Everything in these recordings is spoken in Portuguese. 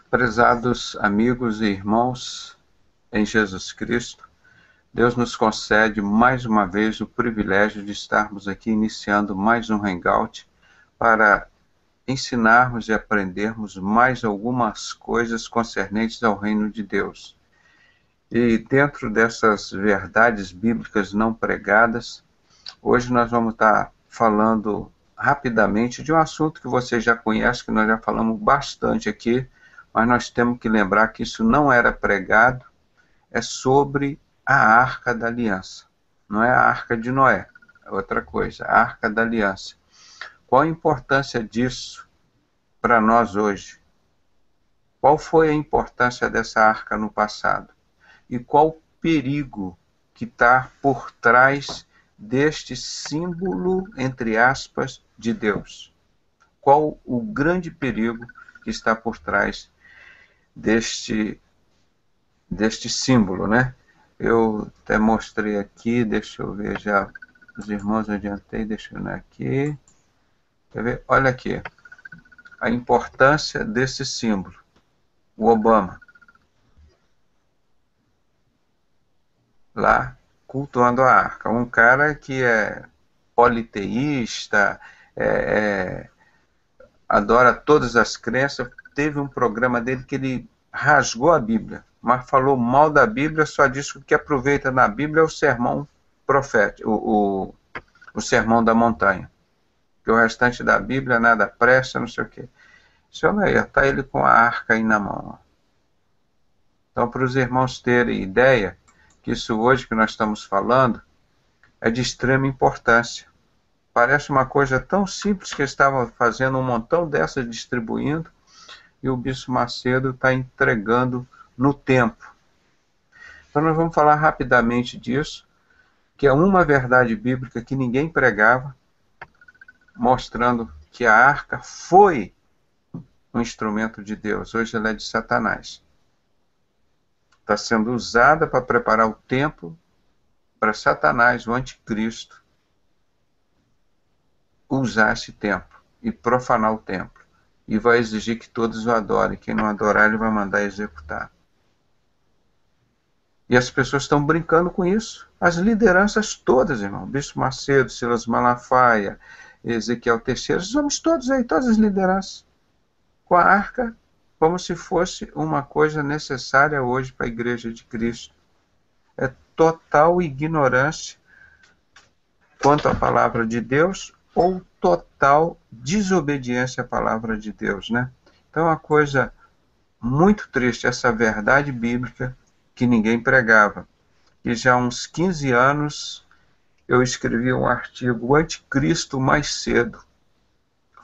Prezados amigos e irmãos em Jesus Cristo, Deus nos concede mais uma vez o privilégio de estarmos aqui iniciando mais um Hangout para ensinarmos e aprendermos mais algumas coisas concernentes ao reino de Deus. E dentro dessas verdades bíblicas não pregadas, hoje nós vamos estar falando rapidamente de um assunto que você já conhece, que nós já falamos bastante aqui, mas nós temos que lembrar que isso não era pregado, é sobre a Arca da Aliança. Não é a Arca de Noé, é outra coisa, a Arca da Aliança. Qual a importância disso para nós hoje? Qual foi a importância dessa arca no passado? E qual o perigo que está por trás deste símbolo, entre aspas, de Deus? Qual o grande perigo que está por trás deste símbolo, né? Eu até mostrei aqui, deixa eu ver já, os irmãos adiantei, deixa eu ver aqui. Quer ver? Olha aqui, a importância desse símbolo. O Obama, lá, cultuando a arca. Um cara que é politeísta, adora todas as crenças. Teve um programa dele que ele rasgou a Bíblia, mas falou mal da Bíblia, só disse que o que aproveita na Bíblia é o sermão profético, o sermão da montanha. Que o restante da Bíblia nada presta, não sei o quê. Isso aí, está ele com a arca aí na mão. Ó. Então, para os irmãos terem ideia, que isso hoje que nós estamos falando é de extrema importância. Parece uma coisa tão simples que eles estavam fazendo um montão dessas, distribuindo, e o Bispo Macedo está entregando no tempo. Então nós vamos falar rapidamente disso, que é uma verdade bíblica que ninguém pregava, mostrando que a arca foi um instrumento de Deus. Hoje ela é de Satanás. Está sendo usada para preparar o templo para Satanás, o anticristo, usar esse templo e profanar o templo. E vai exigir que todos o adorem. Quem não adorar, ele vai mandar executar. E as pessoas estão brincando com isso. As lideranças todas, irmão. Bispo Macedo, Silas Malafaia, Ezequiel Teixeira, os homens todos aí, todas as lideranças. Com a arca, como se fosse uma coisa necessária hoje para a Igreja de Cristo. É total ignorância quanto à palavra de Deus ou total desobediência à palavra de Deus, né? Então é uma coisa muito triste, essa verdade bíblica que ninguém pregava. E já há uns 15 anos eu escrevi um artigo, O Anticristo Mais Cedo,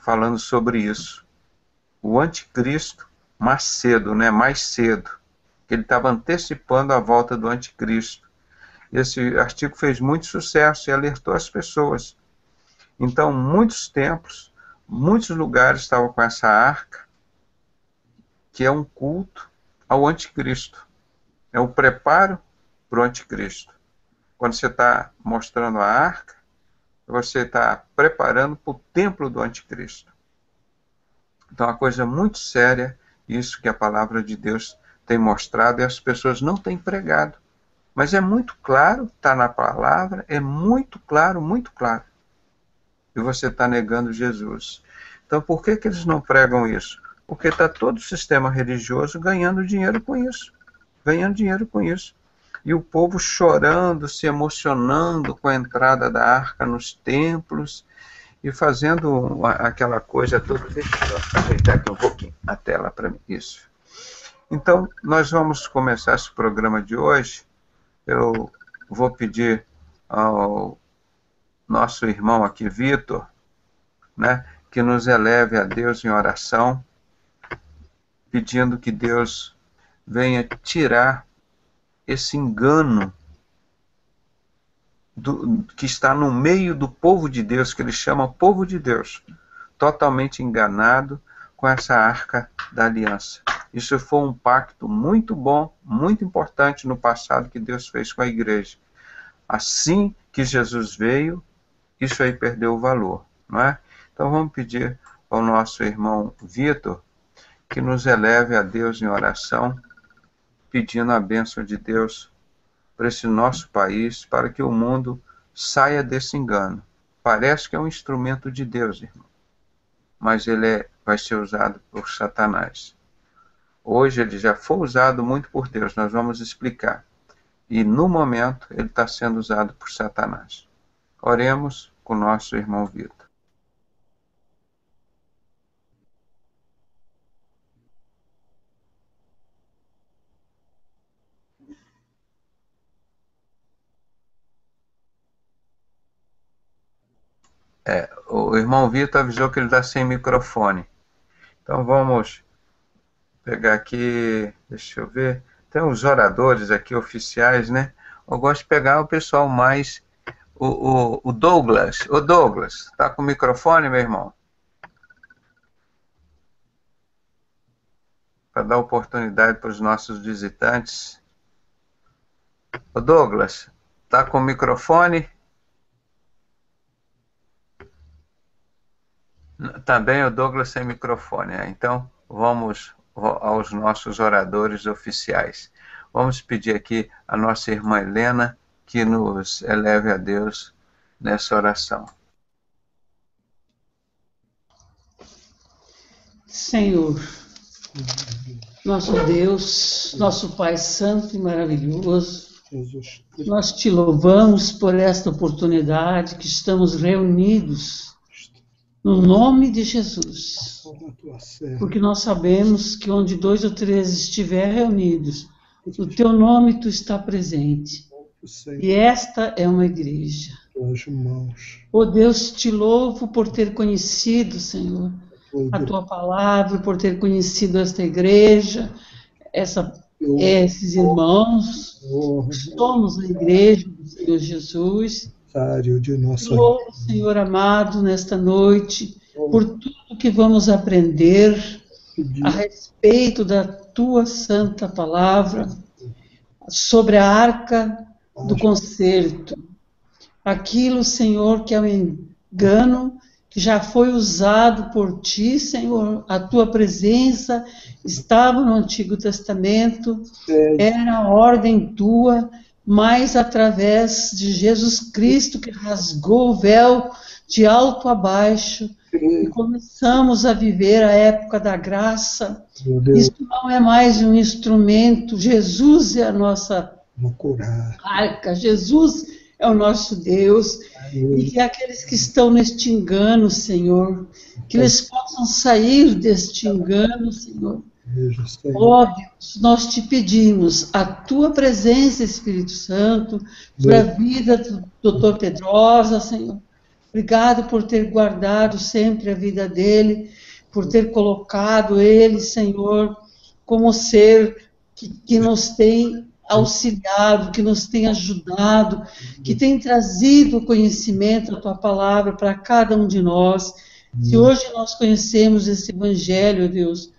falando sobre isso. O Anticristo mais cedo, né? Mais cedo. Ele estava antecipando a volta do Anticristo. Esse artigo fez muito sucesso e alertou as pessoas. Então, muitos templos, muitos lugares estavam com essa arca, que é um culto ao anticristo. É o preparo para o anticristo. Quando você está mostrando a arca, você está preparando para o templo do anticristo. Então, é uma coisa muito séria, isso que a palavra de Deus tem mostrado, e as pessoas não têm pregado. Mas é muito claro, está na palavra, é muito claro, muito claro. E você está negando Jesus. Então, por que eles não pregam isso? Porque está todo o sistema religioso ganhando dinheiro com isso. Ganhando dinheiro com isso. E o povo chorando, se emocionando com a entrada da arca nos templos e fazendo aquela coisa toda. Deixa eu ajeitar aqui um pouquinho a tela para mim. Isso. Então, nós vamos começar esse programa de hoje. Eu vou pedir ao nosso irmão aqui, Vitor, né, que nos eleve a Deus em oração, pedindo que Deus venha tirar esse engano que está no meio do povo de Deus, que ele chama povo de Deus, totalmente enganado com essa arca da aliança. Isso foi um pacto muito bom, muito importante no passado que Deus fez com a igreja. Assim que Jesus veio, isso aí perdeu o valor, não é? Então vamos pedir ao nosso irmão Vitor que nos eleve a Deus em oração, pedindo a bênção de Deus para esse nosso país, para que o mundo saia desse engano. Parece que é um instrumento de Deus, irmão, mas ele vai ser usado por Satanás. Hoje ele já foi usado muito por Deus, nós vamos explicar. E no momento ele está sendo usado por Satanás. Oremos com o nosso irmão Vitor. O irmão Vitor avisou que ele está sem microfone. Então vamos pegar aqui, deixa eu ver. Tem os oradores aqui oficiais, né? Eu gosto de pegar o pessoal mais... O Douglas. O Douglas, tá com o microfone, meu irmão? Para dar oportunidade para os nossos visitantes. O Douglas, tá com o microfone? Também o Douglas sem microfone. Então, vamos aos nossos oradores oficiais. Vamos pedir aqui a nossa irmã Helena que nos eleve a Deus nessa oração. Senhor, nosso Deus, nosso Pai Santo e maravilhoso, nós te louvamos por esta oportunidade que estamos reunidos no nome de Jesus, porque nós sabemos que onde 2 ou 3 estiver reunidos, no teu nome tu está presente. E esta é uma igreja. Oh Deus, te louvo por ter conhecido, Senhor, a tua palavra, por ter conhecido esta igreja, esses irmãos. Somos a igreja do Senhor Jesus. Louvo, Senhor amado, nesta noite, por tudo que vamos aprender a respeito da tua santa palavra, sobre a arca do concerto. Aquilo, Senhor, que é um engano, que já foi usado por ti, Senhor, a tua presença estava no Antigo Testamento, era a ordem tua, mas através de Jesus Cristo, que rasgou o véu de alto a baixo, e começamos a viver a época da graça. Isso não é mais um instrumento, Jesus é a nossa arca, Jesus é o nosso Deus, e que aqueles que estão neste engano, Senhor, que eles possam sair deste engano, Senhor. Ó Deus, nós te pedimos a tua presença, Espírito Santo, para a vida do Dr. Pedrosa, Senhor. Obrigado por ter guardado sempre a vida dele, por ter colocado ele, Senhor, como ser que nos tem auxiliado, que nos tem ajudado, que tem trazido o conhecimento da tua palavra para cada um de nós. Se hoje nós conhecemos esse evangelho, Deus,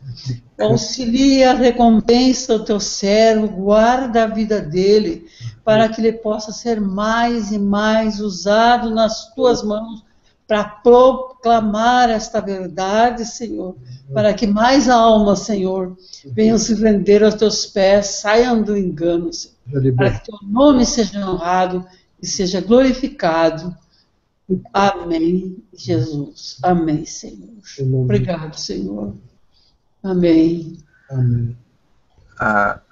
auxilia, recompensa o teu servo, guarda a vida dele, para que ele possa ser mais e mais usado nas tuas mãos para proclamar esta verdade, Senhor, para que mais almas, Senhor, venham se render aos teus pés, saiam do engano, Senhor, para que teu nome seja honrado e seja glorificado. Amém, Jesus. Amém, Senhor. Obrigado, Senhor. Amém. Amém.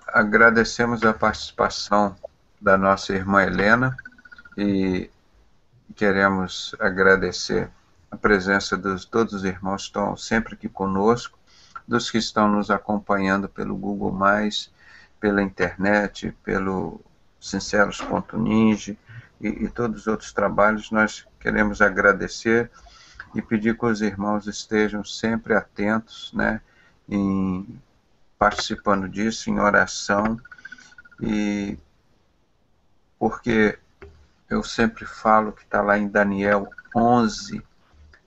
Agradecemos a participação da nossa irmã Helena e queremos agradecer a presença de todos os irmãos que estão sempre aqui conosco, dos que estão nos acompanhando pelo Google+, pela internet, pelo Sinceros.ninja e todos os outros trabalhos. Nós queremos agradecer e pedir que os irmãos estejam sempre atentos, né, participando disso, em oração, e porque eu sempre falo que está lá em Daniel 11,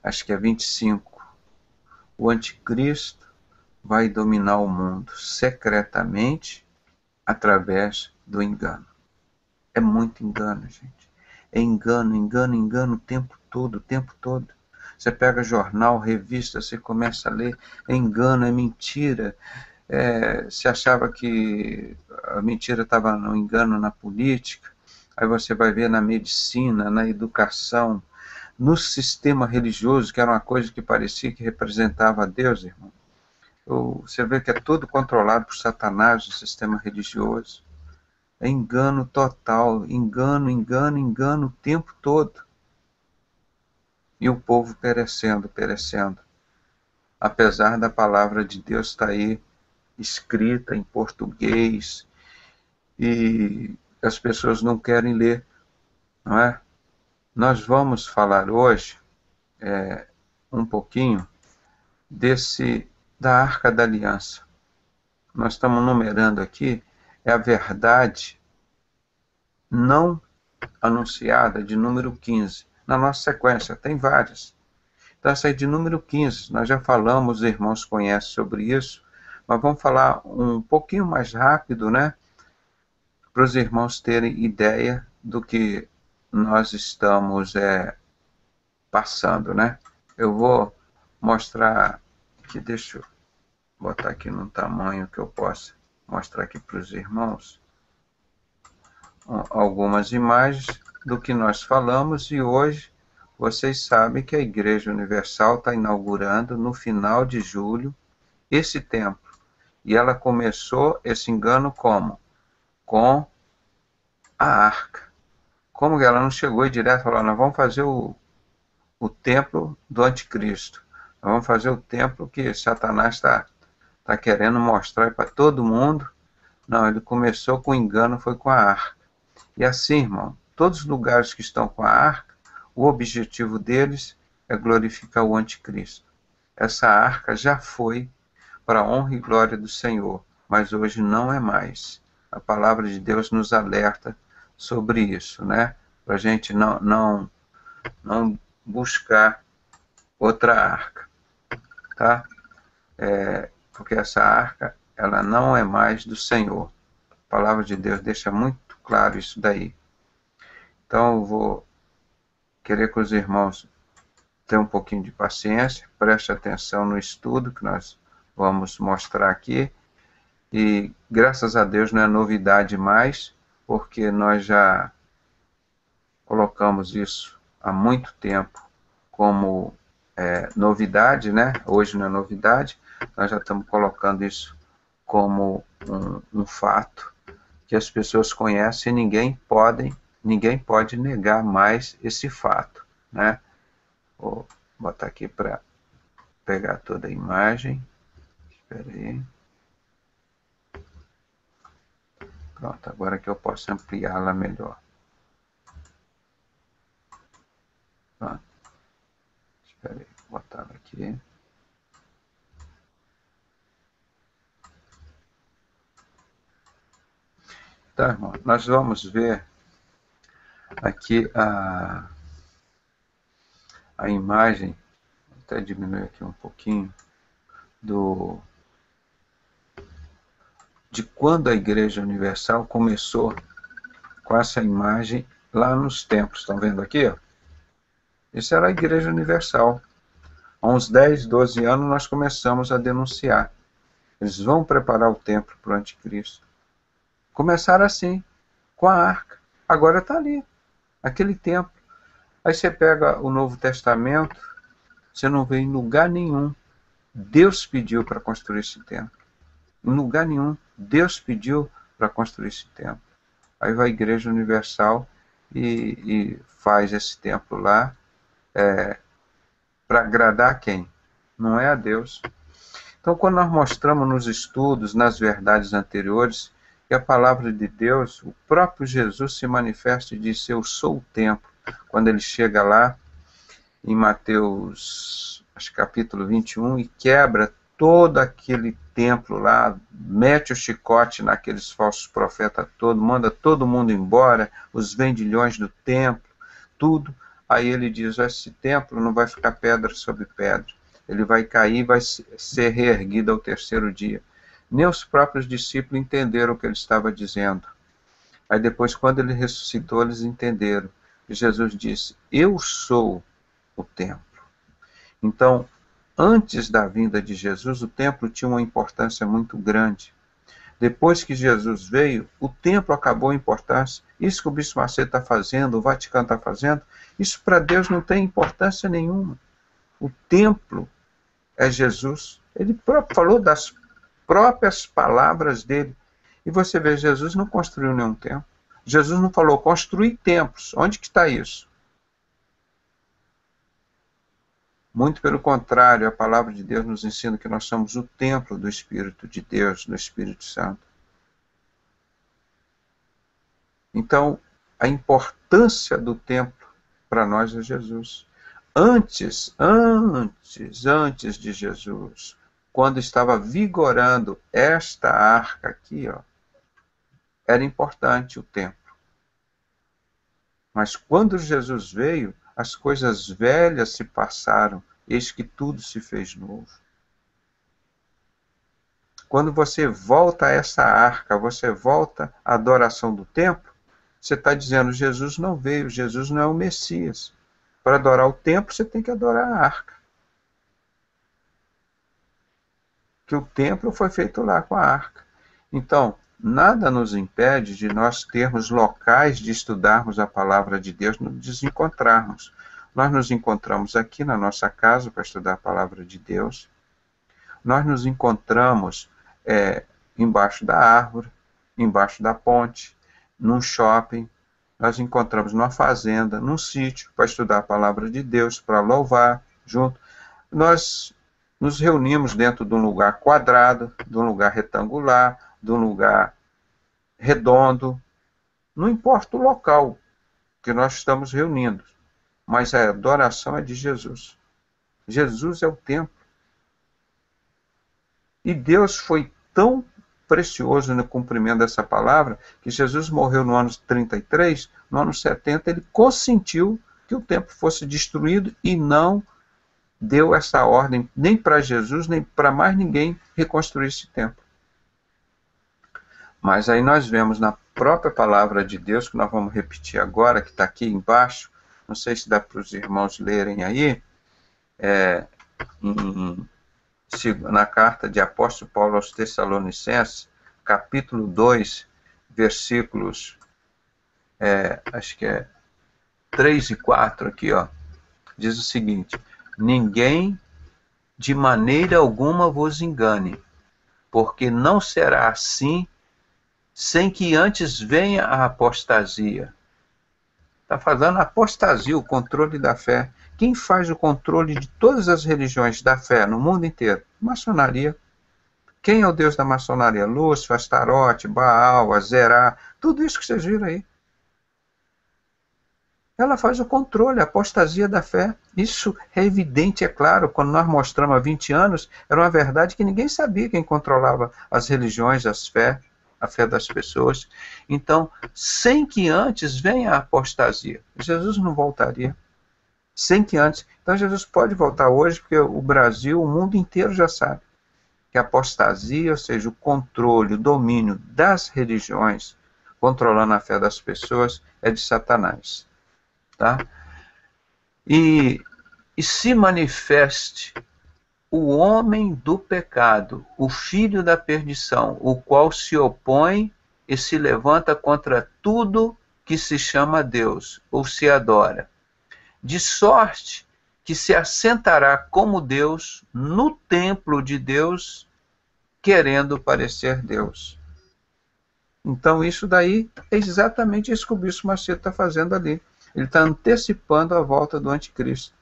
acho que é 25, o anticristo vai dominar o mundo secretamente através do engano. É muito engano, gente. É engano, engano, engano o tempo todo, o tempo todo. Você pega jornal, revista, você começa a ler, é engano, é mentira. Se achava que a mentira estava no engano na política, aí você vai ver na medicina, na educação, no sistema religioso, que era uma coisa que parecia que representava a Deus, irmão. Você vê que é tudo controlado por Satanás, o sistema religioso. É engano total, engano, engano, engano o tempo todo. E o povo perecendo, perecendo. Apesar da palavra de Deus estar aí, escrita em português, e as pessoas não querem ler, não é? Nós vamos falar hoje um pouquinho da Arca da Aliança. Nós estamos numerando aqui, é a verdade não anunciada de número 15. Na nossa sequência, tem várias. Então, essa é de número 15. Nós já falamos, os irmãos conhecem sobre isso, mas vamos falar um pouquinho mais rápido, né? Para os irmãos terem ideia do que nós estamos passando, né? Eu vou mostrar aqui, deixa eu botar aqui num tamanho que eu possa mostrar aqui para os irmãos algumas imagens do que nós falamos, e hoje vocês sabem que a Igreja Universal está inaugurando no final de julho esse templo. E ela começou esse engano como? Com a arca. Como que ela não chegou e direto falou, nós vamos fazer o templo do anticristo. Nós vamos fazer o templo que Satanás está querendo mostrar para todo mundo. Não, ele começou com engano, foi com a arca. E assim, irmão, todos os lugares que estão com a arca, o objetivo deles é glorificar o anticristo. Essa arca já foi para a honra e glória do Senhor, mas hoje não é mais. A palavra de Deus nos alerta sobre isso, né? Para a gente não buscar outra arca, tá? Porque essa arca, ela não é mais do Senhor. A palavra de Deus deixa muito claro isso daí. Então eu vou querer que os irmãos tenham um pouquinho de paciência, preste atenção no estudo que nós vamos mostrar aqui. E graças a Deus não é novidade mais, porque nós já colocamos isso há muito tempo como novidade, né? Hoje não é novidade, nós já estamos colocando isso como um fato que as pessoas conhecem e ninguém pode negar mais esse fato, né? Vou botar aqui para pegar toda a imagem. Espera aí. Pronto, agora que eu posso ampliá-la melhor. Pronto. Espera aí, vou botar ela aqui. Tá, irmão, nós vamos ver aqui a imagem, vou até diminuir aqui um pouquinho, de quando a Igreja Universal começou com essa imagem lá nos templos. Estão vendo aqui? Ó? Isso era a Igreja Universal. Há uns 10, 12 anos nós começamos a denunciar. Eles vão preparar o templo para o anticristo. Começaram assim, com a arca. Agora está ali, aquele templo. Aí você pega o Novo Testamento, você não vê em lugar nenhum. Deus pediu para construir esse templo. Em lugar nenhum, Deus pediu para construir esse templo. Aí vai a Igreja Universal e faz esse templo lá para agradar quem? Não é a Deus. Então, quando nós mostramos nos estudos, nas verdades anteriores, que a palavra de Deus, o próprio Jesus se manifesta e diz, eu sou o templo. Quando ele chega lá, em Mateus, acho, capítulo 21, e quebra todo aquele templo lá, mete o chicote naqueles falsos profetas todos, manda todo mundo embora, os vendilhões do templo, tudo. Aí ele diz, esse templo não vai ficar pedra sobre pedra, ele vai cair, vai ser reerguido ao terceiro dia. Nem os próprios discípulos entenderam o que ele estava dizendo. Aí depois, quando ele ressuscitou, eles entenderam. E Jesus disse, eu sou o templo. Então, antes da vinda de Jesus, o templo tinha uma importância muito grande. Depois que Jesus veio, o templo acabou a importância. Isso que o Bispo Macedo está fazendo, o Vaticano está fazendo, isso para Deus não tem importância nenhuma. O templo é Jesus. Ele próprio falou das próprias palavras dele. E você vê, Jesus não construiu nenhum templo. Jesus não falou, construir templos. Onde que está isso? Muito pelo contrário, a palavra de Deus nos ensina que nós somos o templo do Espírito de Deus, do Espírito Santo. Então, a importância do templo para nós é Jesus. Antes de Jesus, quando estava vigorando esta arca aqui, ó, era importante o templo. Mas quando Jesus veio, as coisas velhas se passaram, eis que tudo se fez novo. Quando você volta a essa arca, você volta à adoração do templo, você está dizendo, Jesus não veio, Jesus não é o Messias. Para adorar o templo, você tem que adorar a arca. Que o templo foi feito lá com a arca. Então, nada nos impede de nós termos locais de estudarmos a palavra de Deus, nos encontrarmos. Nós nos encontramos aqui na nossa casa para estudar a palavra de Deus. Nós nos encontramos embaixo da árvore, embaixo da ponte, num shopping. Nós encontramos numa fazenda, num sítio, para estudar a palavra de Deus, para louvar junto. Nós nos reunimos dentro de um lugar quadrado, de um lugar retangular, de um lugar redondo. Não importa o local que nós estamos reunindo, mas a adoração é de Jesus. Jesus é o templo. E Deus foi tão precioso no cumprimento dessa palavra, que Jesus morreu no ano 33, no ano 70 ele consentiu que o templo fosse destruído e não deu essa ordem nem para Jesus, nem para mais ninguém reconstruir esse templo. Mas aí nós vemos na própria palavra de Deus, que nós vamos repetir agora, que está aqui embaixo, não sei se dá para os irmãos lerem aí, na carta de apóstolo Paulo aos Tessalonicenses, capítulo 2, versículos, acho que é 3 e 4 aqui, ó, diz o seguinte, ninguém de maneira alguma vos engane, porque não será assim sem que antes venha a apostasia. Está falando apostasia, o controle da fé. Quem faz o controle de todas as religiões da fé no mundo inteiro? Maçonaria. Quem é o Deus da maçonaria? Lúcifer, Astarote, Baal, Azerá, tudo isso que vocês viram aí. Ela faz o controle, a apostasia da fé. Isso é evidente, é claro, quando nós mostramos há 20 anos, era uma verdade que ninguém sabia quem controlava as religiões, a fé das pessoas. Então, sem que antes venha a apostasia, Jesus não voltaria. Sem que antes. Então, Jesus pode voltar hoje, porque o Brasil, o mundo inteiro já sabe que a apostasia, ou seja, o controle, o domínio das religiões, controlando a fé das pessoas, é de Satanás. Tá? E se manifeste o homem do pecado, o filho da perdição, o qual se opõe e se levanta contra tudo que se chama Deus, ou se adora, de sorte que se assentará como Deus no templo de Deus, querendo parecer Deus. Então isso daí é exatamente isso que o Bispo Macedo está fazendo ali. Ele está antecipando a volta do anticristo.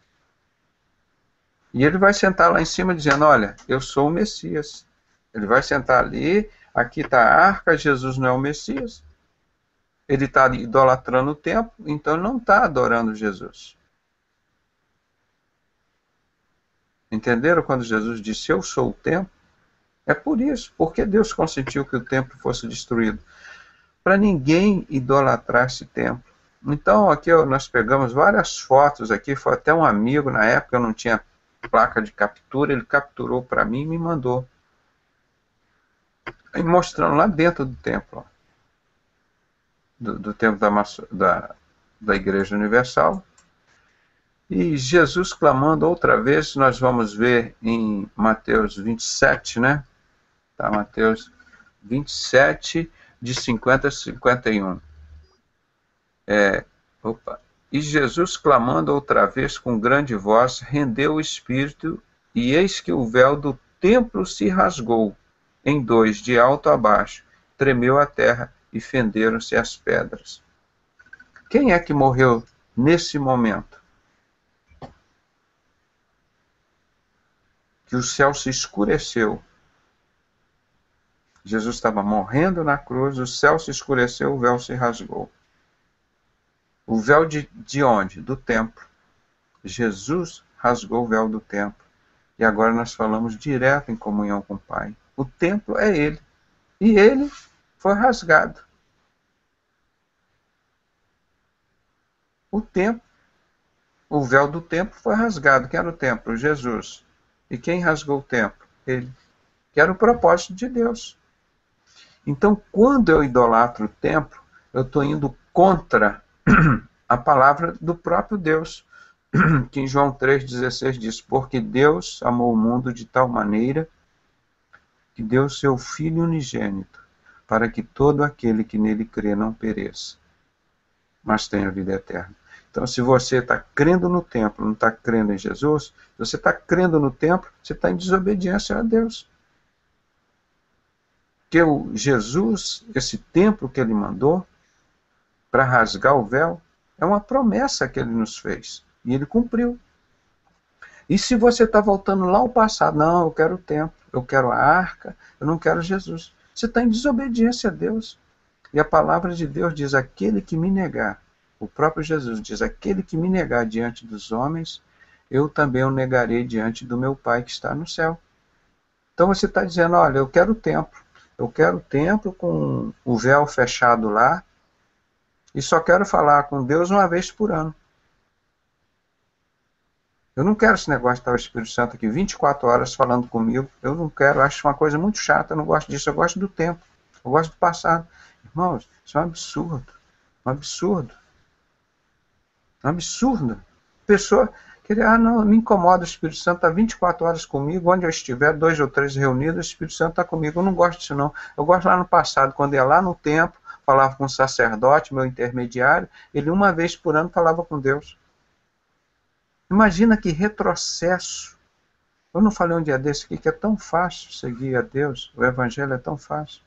E ele vai sentar lá em cima dizendo, olha, eu sou o Messias. Ele vai sentar ali, aqui está a arca, Jesus não é o Messias. Ele está idolatrando o templo, então ele não está adorando Jesus. Entenderam quando Jesus disse, eu sou o templo? É por isso, porque Deus consentiu que o templo fosse destruído. Para ninguém idolatrar esse templo. Então, aqui nós pegamos várias fotos aqui, foi até um amigo, na época eu não tinha placa de captura, ele capturou para mim e me mandou. E mostrando lá dentro do templo, do templo da Igreja Universal, E Jesus clamando outra vez, nós vamos ver em Mateus 27, né? Tá, Mateus 27, de 50 a 51. E Jesus clamando outra vez com grande voz, rendeu o espírito, e eis que o véu do templo se rasgou em dois, de alto a baixo, tremeu a terra e fenderam-se as pedras. Quem é que morreu nesse momento? Que o céu se escureceu. Jesus estava morrendo na cruz, o céu se escureceu, o véu se rasgou. O véu de onde? Do templo. Jesus rasgou o véu do templo. E agora nós falamos direto em comunhão com o Pai. O templo é Ele. E Ele foi rasgado. O véu do templo foi rasgado. Quem era o templo? Jesus. E quem rasgou o templo? Ele. Que era o propósito de Deus. Então, quando eu idolatro o templo, eu estou indo contra a palavra do próprio Deus, que em João 3,16 diz: porque Deus amou o mundo de tal maneira que deu seu Filho unigênito, para que todo aquele que nele crê não pereça, mas tenha vida eterna. Então, se você está crendo no templo, não está crendo em Jesus, se você está crendo no templo, você está em desobediência a Deus. Porque Jesus, esse templo que ele mandou para rasgar o véu, é uma promessa que ele nos fez. E ele cumpriu. E se você está voltando lá ao passado, não, eu quero o templo, eu quero a arca, eu não quero Jesus. Você está em desobediência a Deus. E a palavra de Deus diz: aquele que me negar, o próprio Jesus diz: aquele que me negar diante dos homens, eu também o negarei diante do meu Pai que está no céu. Então você está dizendo: olha, eu quero o templo. Eu quero o templo com o véu fechado lá, e só quero falar com Deus uma vez por ano. Eu não quero esse negócio de estar o Espírito Santo aqui 24 horas falando comigo. Eu não quero, acho uma coisa muito chata, eu não gosto disso, eu gosto do tempo, eu gosto do passado. Irmãos, isso é um absurdo, um absurdo. Um absurdo. Pessoa querer, não, me incomoda, o Espírito Santo está 24 horas comigo, onde eu estiver, 2 ou 3 reunidos, o Espírito Santo está comigo. Eu não gosto disso não. Eu gosto lá no passado, quando ia lá no templo, falava com o sacerdote, meu intermediário, ele uma vez por ano falava com Deus. Imagina que retrocesso. Eu não falei um dia desse aqui que é tão fácil seguir a Deus, o Evangelho é tão fácil.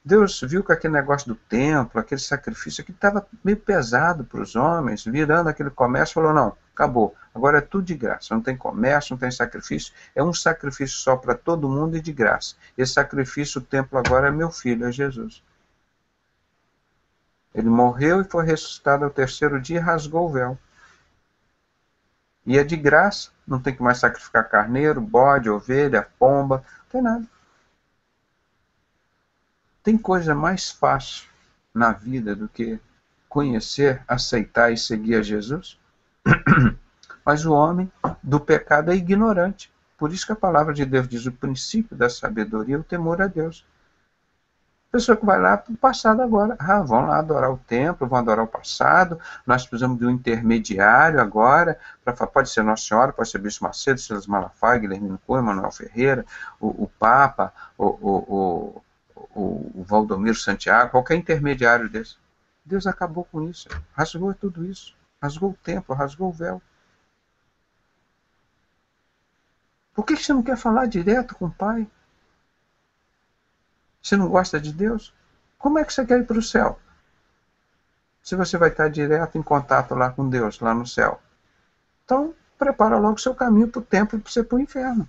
Deus viu que aquele negócio do templo, aquele sacrifício aqui estava meio pesado para os homens, virando aquele comércio, falou: não, acabou, agora é tudo de graça, não tem comércio, não tem sacrifício, é um sacrifício só para todo mundo e de graça. Esse sacrifício, o templo agora é meu filho, é Jesus. Ele morreu e foi ressuscitado ao 3º dia e rasgou o véu. E é de graça, não tem que mais sacrificar carneiro, bode, ovelha, pomba, não tem nada. Tem coisa mais fácil na vida do que conhecer, aceitar e seguir a Jesus? Mas o homem do pecado é ignorante. Por isso que a palavra de Deus diz: o princípio da sabedoria é o temor a Deus. A pessoa que vai lá para o passado agora. Vão lá adorar o templo, vão adorar o passado, nós precisamos de um intermediário agora, pode ser Nossa Senhora, pode ser Bispo Macedo, Silas Malafaia, Guilhermino Cunha, Manuel Ferreira, o Papa, o Valdomiro Santiago, qualquer intermediário desse. Deus acabou com isso, rasgou tudo isso, rasgou o templo, rasgou o véu. Por que você não quer falar direto com o Pai? Você não gosta de Deus? Como é que você quer ir para o céu? Se você vai estar direto em contato lá com Deus, lá no céu. Então, prepara logo o seu caminho para o templo e para você ir para o inferno.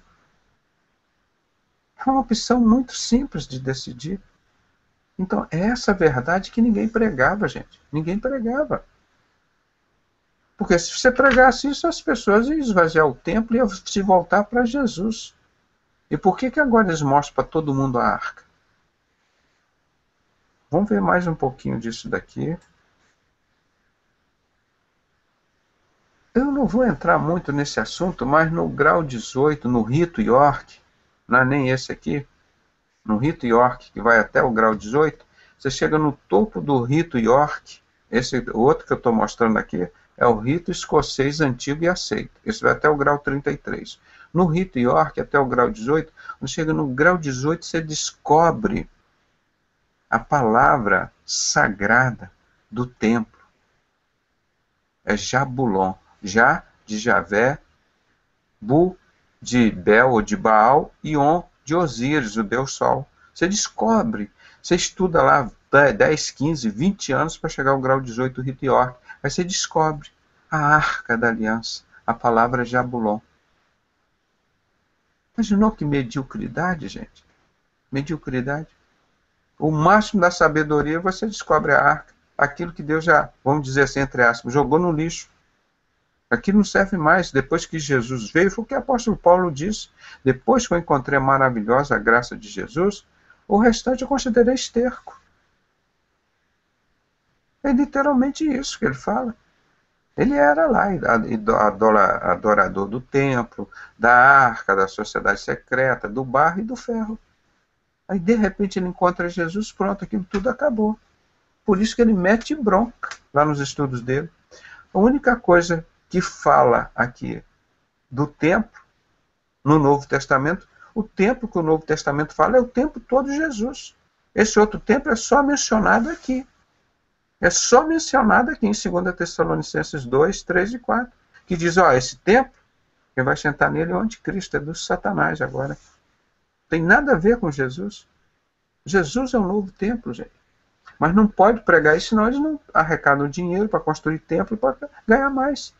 É uma opção muito simples de decidir. Então, é essa verdade que ninguém pregava, gente. Ninguém pregava. Porque se você pregasse isso, as pessoas iam esvaziar o templo e iam se voltar para Jesus. E por que agora eles mostram para todo mundo a arca? Vamos ver mais um pouquinho disso daqui. Eu não vou entrar muito nesse assunto, mas no grau 18, no rito York, não é nem esse aqui, no rito York, que vai até o grau 18, você chega no topo do rito York, esse outro que eu estou mostrando aqui, é o rito escocês antigo e aceito. Esse vai até o grau 33. No rito York, até o grau 18, quando chega no grau 18, você descobre a palavra sagrada do templo. É Jabulon. Já de Javé, Bu de Bel ou de Baal e On de Osíris, o Deus Sol. Você descobre, você estuda lá 10, 15, 20 anos para chegar ao grau 18 do rito York. Aí você descobre a Arca da Aliança, a palavra Jabulon. Imaginou que mediocridade, gente? Mediocridade. O máximo da sabedoria, você descobre a arca. Aquilo que Deus já, vamos dizer assim, entre aspas, jogou no lixo. Aquilo não serve mais. Depois que Jesus veio, foi o que o apóstolo Paulo disse. Depois que eu encontrei a maravilhosa graça de Jesus, o restante eu considerei esterco. É literalmente isso que ele fala. Ele era lá, adorador do templo, da arca, da sociedade secreta, do barro e do ferro. Aí, de repente, ele encontra Jesus, pronto, aquilo tudo acabou. Por isso que ele mete bronca lá nos estudos dele. A única coisa que fala aqui do templo, no Novo Testamento, o templo que o Novo Testamento fala é o templo todo de Jesus. Esse outro templo é só mencionado aqui. É só mencionado aqui em 2 Tessalonicenses 2, 3 e 4, que diz, ó, esse templo, quem vai sentar nele é o anticristo, é do Satanás agora. Tem nada a ver com Jesus. Jesus é o novo templo, gente. Mas não pode pregar isso, senão eles não arrecadam dinheiro para construir templo e para ganhar mais.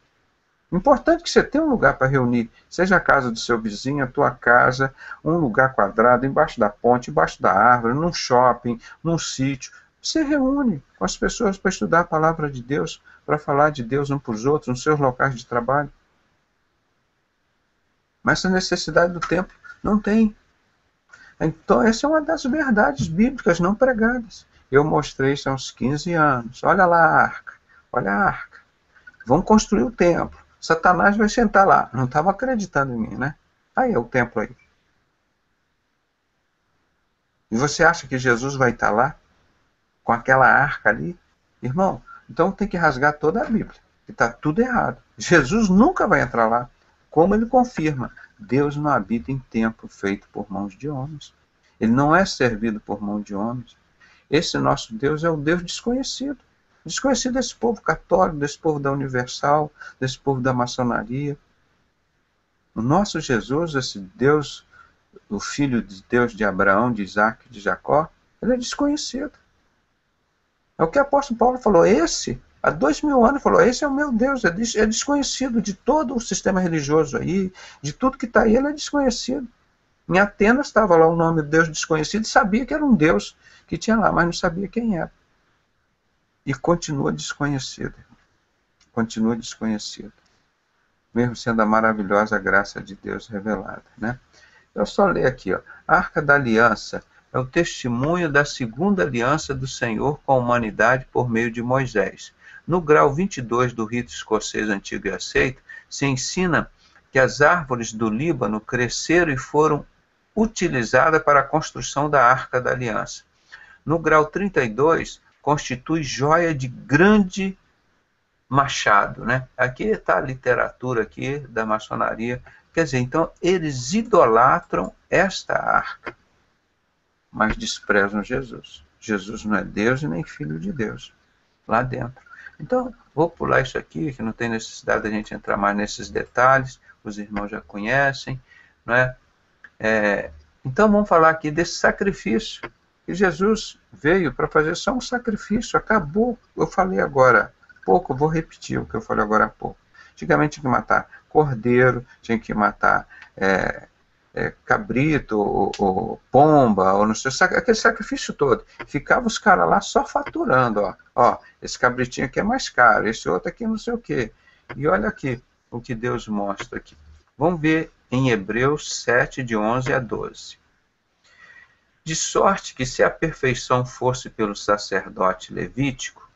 Importante que você tenha um lugar para reunir, seja a casa do seu vizinho, a tua casa, um lugar quadrado, embaixo da ponte, embaixo da árvore, num shopping, num sítio. Você reúne com as pessoas para estudar a palavra de Deus, para falar de Deus uns para os outros, nos seus locais de trabalho. Mas essa necessidade do templo não tem. Então, essa é uma das verdades bíblicas não pregadas. Eu mostrei isso há uns 15 anos. Olha lá a arca. Olha a arca. Vamos construir o templo. Satanás vai sentar lá. Não estava acreditando em mim, né? Aí é o templo aí. E você acha que Jesus vai estar lá? Com aquela arca ali? Irmão, então tem que rasgar toda a Bíblia. Que está tudo errado. Jesus nunca vai entrar lá. Como ele confirma, Deus não habita em templo feito por mãos de homens. Ele não é servido por mão de homens. Esse nosso Deus é o Deus desconhecido. Desconhecido desse povo católico, desse povo da Universal, desse povo da maçonaria. O nosso Jesus, esse Deus, o Filho de Deus de Abraão, de Isaac, de Jacó, ele é desconhecido. É o que o apóstolo Paulo falou, há 2000 anos, falou, esse é o meu Deus, é desconhecido de todo o sistema religioso aí, de tudo que está aí, ele é desconhecido. Em Atenas estava lá o nome de Deus desconhecido, sabia que era um Deus que tinha lá, mas não sabia quem era. E continua desconhecido. Continua desconhecido. Mesmo sendo a maravilhosa graça de Deus revelada, né? Eu só leio aqui, ó. A Arca da Aliança é o testemunho da segunda aliança do Senhor com a humanidade por meio de Moisés. No grau 22 do rito escocês antigo e aceito, se ensina que as árvores do Líbano cresceram e foram utilizadas para a construção da Arca da Aliança. No grau 32, constitui joia de grande machado, né? Aqui está a literatura aqui da maçonaria. Quer dizer, então, eles idolatram esta arca, mas desprezam Jesus. Jesus não é Deus e nem Filho de Deus, lá dentro. Então, vou pular isso aqui, que não tem necessidade da gente entrar mais nesses detalhes, os irmãos já conhecem, não é? Então, vamos falar aqui desse sacrifício, que Jesus veio para fazer só um sacrifício, acabou. Eu falei agora há pouco, eu vou repetir o que eu falei agora há pouco. Antigamente tinha que matar cordeiro, tinha que matar cabrito, ou pomba, ou não sei, aquele sacrifício todo. Ficava os caras lá só faturando, ó, esse cabritinho aqui é mais caro, esse outro aqui não sei o quê. E olha aqui o que Deus mostra aqui. Vamos ver em Hebreus 7, de 11 a 12. De sorte que se a perfeição fosse pelo sacerdote levítico,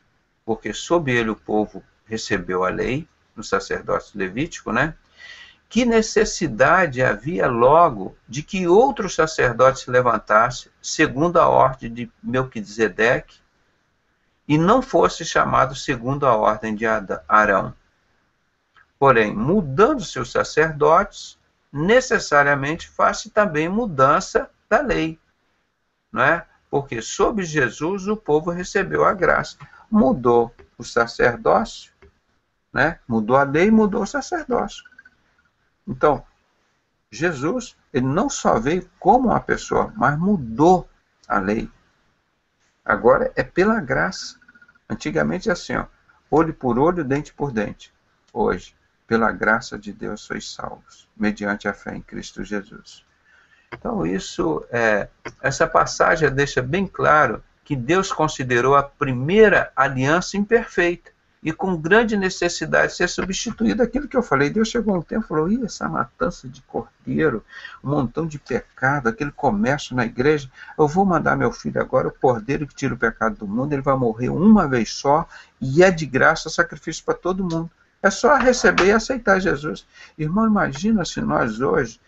porque sob ele o povo recebeu a lei, no sacerdote levítico, né? Que necessidade havia logo de que outro sacerdote se levantasse, segundo a ordem de Melquisedeque, e não fosse chamado segundo a ordem de Arão? Porém, mudando-se os sacerdotes, necessariamente faz-se também mudança da lei, não é? Porque sob Jesus o povo recebeu a graça. Mudou o sacerdócio, né? Mudou a lei, mudou o sacerdócio. Então, Jesus, ele não só veio como uma pessoa, mas mudou a lei. Agora é pela graça. Antigamente é assim, ó, olho por olho, dente por dente. Hoje, pela graça de Deus sois salvos, mediante a fé em Cristo Jesus. Então essa passagem deixa bem claro que Deus considerou a primeira aliança imperfeita e com grande necessidade de ser substituída. Aquilo que eu falei, Deus chegou um tempo e falou, essa matança de cordeiro, um montão de pecado, aquele comércio na igreja, eu vou mandar meu filho agora, o cordeiro que tira o pecado do mundo, ele vai morrer uma vez só e é de graça sacrifício para todo mundo. É só receber e aceitar Jesus. Irmão, imagina se nós hoje,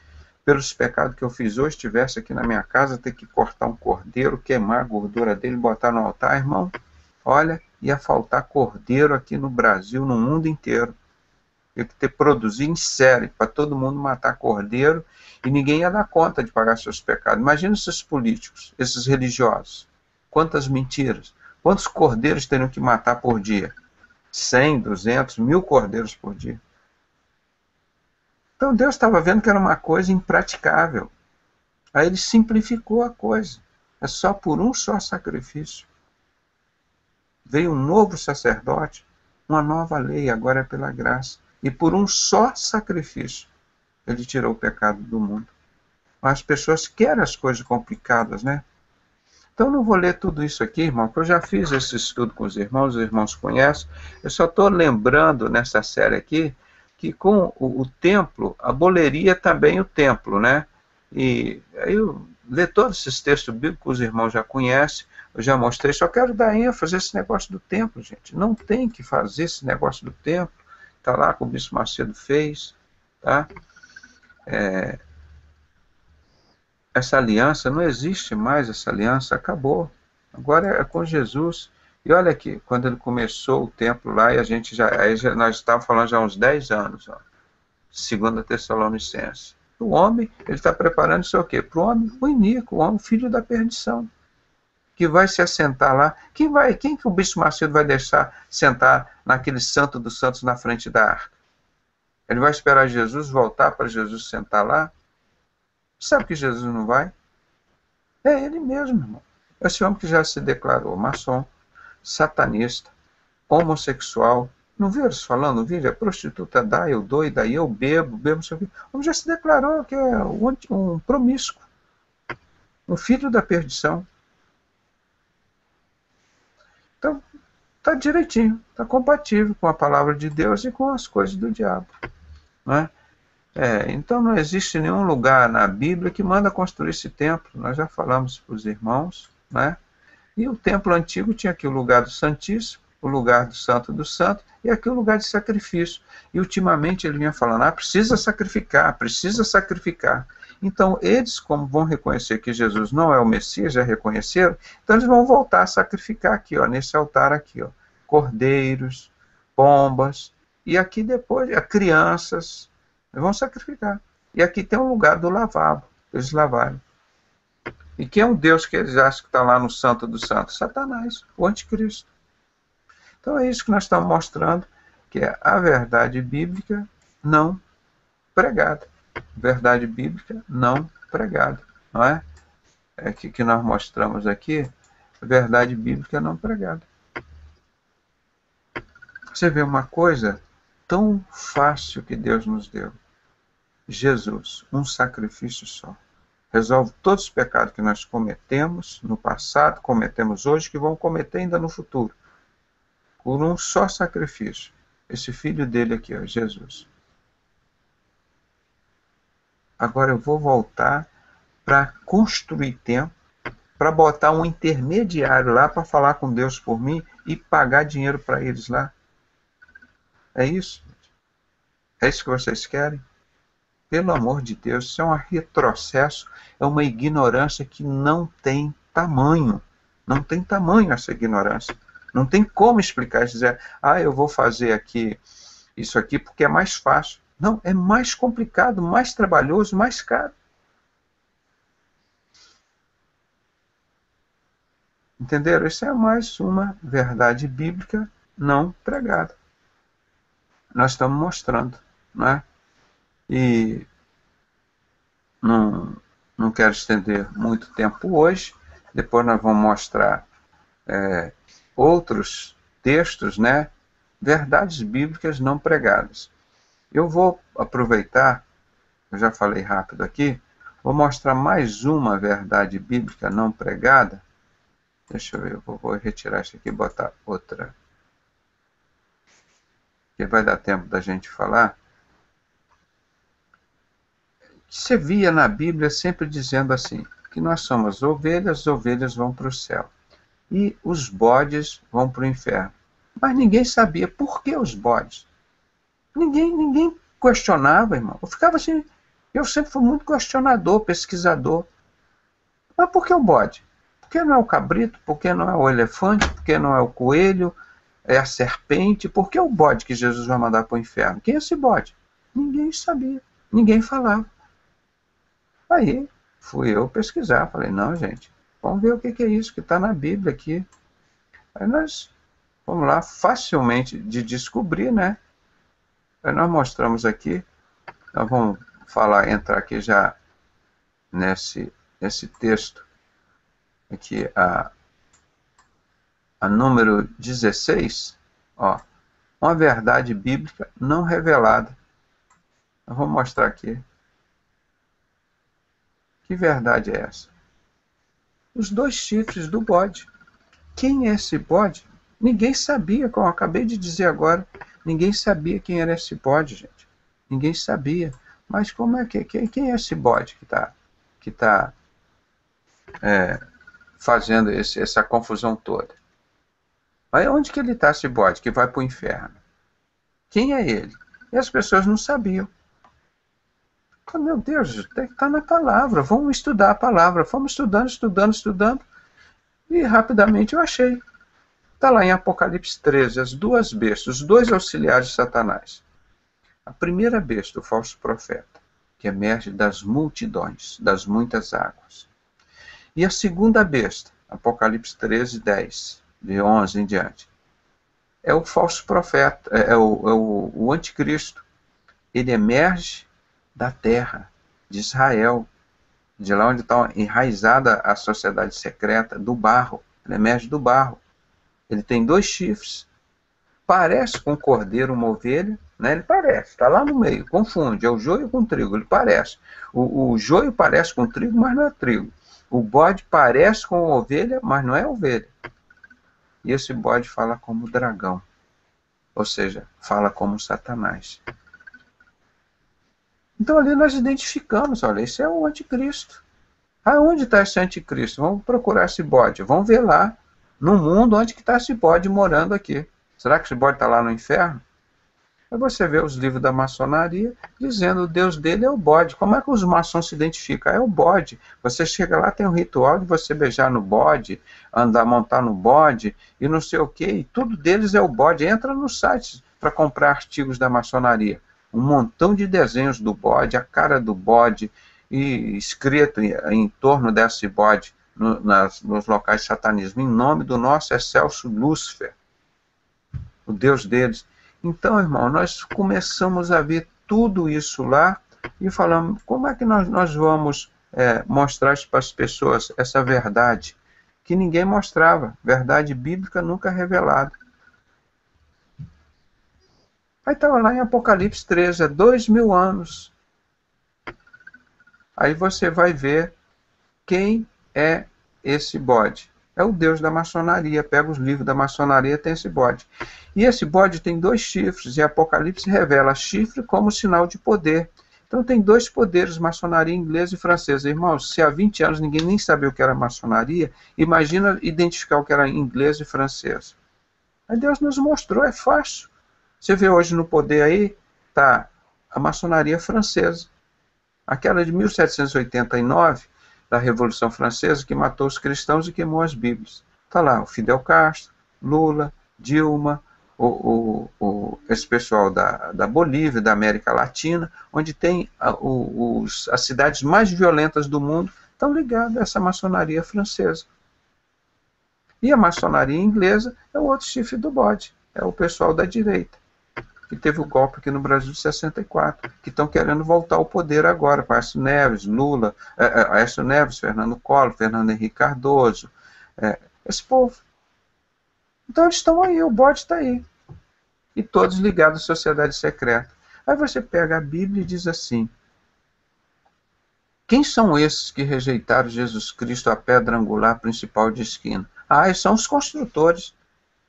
pelos pecados que eu fiz hoje, estivesse aqui na minha casa, ter que cortar um cordeiro, queimar a gordura dele, botar no altar, irmão, olha, ia faltar cordeiro aqui no Brasil, no mundo inteiro. Ia ter que produzir em série, para todo mundo matar cordeiro, e ninguém ia dar conta de pagar seus pecados. Imagina esses políticos, esses religiosos, quantas mentiras, quantos cordeiros teriam que matar por dia? 100, 200, 1000 cordeiros por dia. Então Deus estava vendo que era uma coisa impraticável. Aí ele simplificou a coisa. É só por um só sacrifício. Veio um novo sacerdote, uma nova lei, agora é pela graça. E por um só sacrifício, ele tirou o pecado do mundo. Mas as pessoas querem as coisas complicadas, né? Então eu não vou ler tudo isso aqui, irmão, porque eu já fiz esse estudo com os irmãos conhecem. Eu só estou lembrando nessa série aqui, que com o templo, aboleria também o templo, né? E aí eu ler todos esses textos bíblicos, os irmãos já conhecem, eu já mostrei, só quero dar ênfase a esse negócio do templo, gente. Não tem que fazer esse negócio do templo, está lá como o Bispo Macedo fez, tá? Essa aliança, não existe mais essa aliança, acabou. Agora é com Jesus. E olha aqui, quando ele começou o templo lá, e a gente nós estávamos falando já há uns 10 anos, ó, 2 Tessalonicenses. O homem, ele está preparando isso o quê? Para o homem, o iníquo, o homem, filho da perdição, que vai se assentar lá. Quem que o Bispo Macedo vai deixar sentar naquele santo dos santos na frente da arca? Ele vai esperar Jesus voltar para Jesus sentar lá? Sabe que Jesus não vai? É ele mesmo, irmão. Esse homem que já se declarou maçom, satanista, homossexual. Não viu eles falando no vídeo? A prostituta dá, eu dou, e daí eu bebo, não sei o quê. O homem já se declarou que é um promíscuo, um filho da perdição. Então, está direitinho, está compatível com a palavra de Deus e com as coisas do diabo. Não é? Então não existe nenhum lugar na Bíblia que manda construir esse templo. Nós já falamos para os irmãos, né? E o templo antigo tinha aqui o lugar do Santíssimo, o lugar do Santo do Santo, e aqui o lugar de sacrifício. E ultimamente ele vinha falando, precisa sacrificar, precisa sacrificar. Então eles, como vão reconhecer que Jesus não é o Messias, já reconheceram, então eles vão voltar a sacrificar aqui, ó, nesse altar aqui, ó, cordeiros, pombas, e aqui depois, crianças, eles vão sacrificar. E aqui tem um lugar do lavabo, eles lavarem. E quem é um Deus que eles acham que está lá no Santo dos Santos? Satanás, o anticristo. Então é isso que nós estamos mostrando, que é a verdade bíblica não pregada. Verdade bíblica não pregada, não é? É que nós mostramos aqui, verdade bíblica não pregada. Você vê uma coisa tão fácil que Deus nos deu. Jesus, um sacrifício só. Resolve todos os pecados que nós cometemos no passado, cometemos hoje, que vão cometer ainda no futuro. Por um só sacrifício. Esse filho dele aqui, ó, Jesus. Agora eu vou voltar para construir tempo, para botar um intermediário lá para falar com Deus por mim e pagar dinheiro para eles lá. É isso? É isso que vocês querem? Pelo amor de Deus, isso é um retrocesso, é uma ignorância que não tem tamanho. Não tem tamanho essa ignorância. Não tem como explicar e dizer, eu vou fazer aqui isso aqui porque é mais fácil. Não, é mais complicado, mais trabalhoso, mais caro. Entenderam? Isso é mais uma verdade bíblica não pregada. Nós estamos mostrando, não é? E não quero estender muito tempo hoje. Depois nós vamos mostrar outros textos, né? Verdades bíblicas não pregadas. Eu vou aproveitar, eu já falei rápido aqui, vou mostrar mais uma verdade bíblica não pregada. Deixa eu ver, eu vou retirar isso aqui e botar outra. Que vai dar tempo da gente falar. Você via na Bíblia sempre dizendo assim, que nós somos ovelhas, as ovelhas vão para o céu. E os bodes vão para o inferno. Mas ninguém sabia por que os bodes. Ninguém questionava, irmão. Eu ficava assim, eu sempre fui muito questionador, pesquisador. Mas por que o bode? Por que não é o cabrito? Por que não é o elefante? Por que não é o coelho? É a serpente? Por que o bode que Jesus vai mandar para o inferno? Quem é esse bode? Ninguém sabia. Ninguém falava. Aí fui eu pesquisar. Falei, não, gente, vamos ver o que é isso que está na Bíblia aqui. Aí nós, vamos lá, facilmente de descobrir, né? Aí nós mostramos aqui. Nós vamos entrar aqui já nesse texto. Aqui, a número 16, ó, uma verdade bíblica não revelada. Eu vou mostrar aqui. Que verdade é essa? Os 2 chifres do bode. Quem é esse bode? Ninguém sabia, como eu acabei de dizer agora. Ninguém sabia quem era esse bode, gente. Ninguém sabia. Mas como é que quem é esse bode que tá fazendo essa confusão toda? Aí onde que ele está, esse bode, que vai para o inferno? Quem é ele? E as pessoas não sabiam. Falei, meu Deus, está na palavra, vamos estudar a palavra. Fomos estudando, e rapidamente eu achei. Está lá em Apocalipse 13, as 2 bestas, os 2 auxiliares de Satanás. A primeira besta, o falso profeta, que emerge das multidões, das muitas águas. E a segunda besta, Apocalipse 13, 10, de 11 em diante, é o falso profeta, é o anticristo. Ele emerge da terra, de Israel, de lá onde está enraizada a sociedade secreta, do barro. Ele emerge do barro. Ele tem 2 chifres. Parece com um cordeiro, uma ovelha, né? Ele parece, está lá no meio, confunde, é o joio com o trigo, ele parece. O joio parece com trigo, mas não é trigo. O bode parece com a ovelha, mas não é ovelha. E esse bode fala como dragão, ou seja, fala como Satanás. Então ali nós identificamos, olha, esse é o anticristo. Aonde está esse anticristo? Vamos procurar esse bode, vamos ver lá, no mundo, onde que está esse bode morando aqui. Será que esse bode está lá no inferno? Aí você vê os livros da maçonaria dizendo que o Deus dele é o bode. Como é que os maçons se identificam? É o bode. Você chega lá, tem um ritual de você beijar no bode, montar no bode e não sei o quê. E tudo deles é o bode. Entra no site para comprar artigos da maçonaria. Um montão de desenhos do bode, a cara do bode, e escrito em torno desse bode nos locais de satanismo. Em nome do nosso excelso Lúcifer, o Deus deles. Então, irmão, nós começamos a ver tudo isso lá e falamos, como é que nós vamos mostrar para as pessoas essa verdade que ninguém mostrava, verdade bíblica nunca revelada. Aí estava lá em Apocalipse 13, há 2000 anos. Aí você vai ver quem é esse bode. É o Deus da maçonaria. Pega os livros da maçonaria, tem esse bode. E esse bode tem 2 chifres, e Apocalipse revela chifre como sinal de poder. Então tem 2 poderes, maçonaria inglesa e francesa. Irmãos, se há 20 anos ninguém nem sabia o que era maçonaria, imagina identificar o que era inglês e francês. Aí Deus nos mostrou, é fácil. Você vê hoje no poder aí, tá a maçonaria francesa. Aquela de 1789, da Revolução Francesa, que matou os cristãos e queimou as Bíblias. Está lá o Fidel Castro, Lula, Dilma, esse pessoal da Bolívia, da América Latina, onde tem as cidades mais violentas do mundo, estão ligadas a essa maçonaria francesa. E a maçonaria inglesa é o outro chifre do bode, é o pessoal da direita, que teve o golpe aqui no Brasil de 64, que estão querendo voltar ao poder agora, com Aécio Neves, Lula, Aécio Neves, Fernando Collor, Fernando Henrique Cardoso, esse povo. Então eles estão aí, o bode está aí. E todos ligados à sociedade secreta. Aí você pega a Bíblia e diz assim: quem são esses que rejeitaram Jesus Cristo, a pedra angular principal de esquina? Eles são os construtores.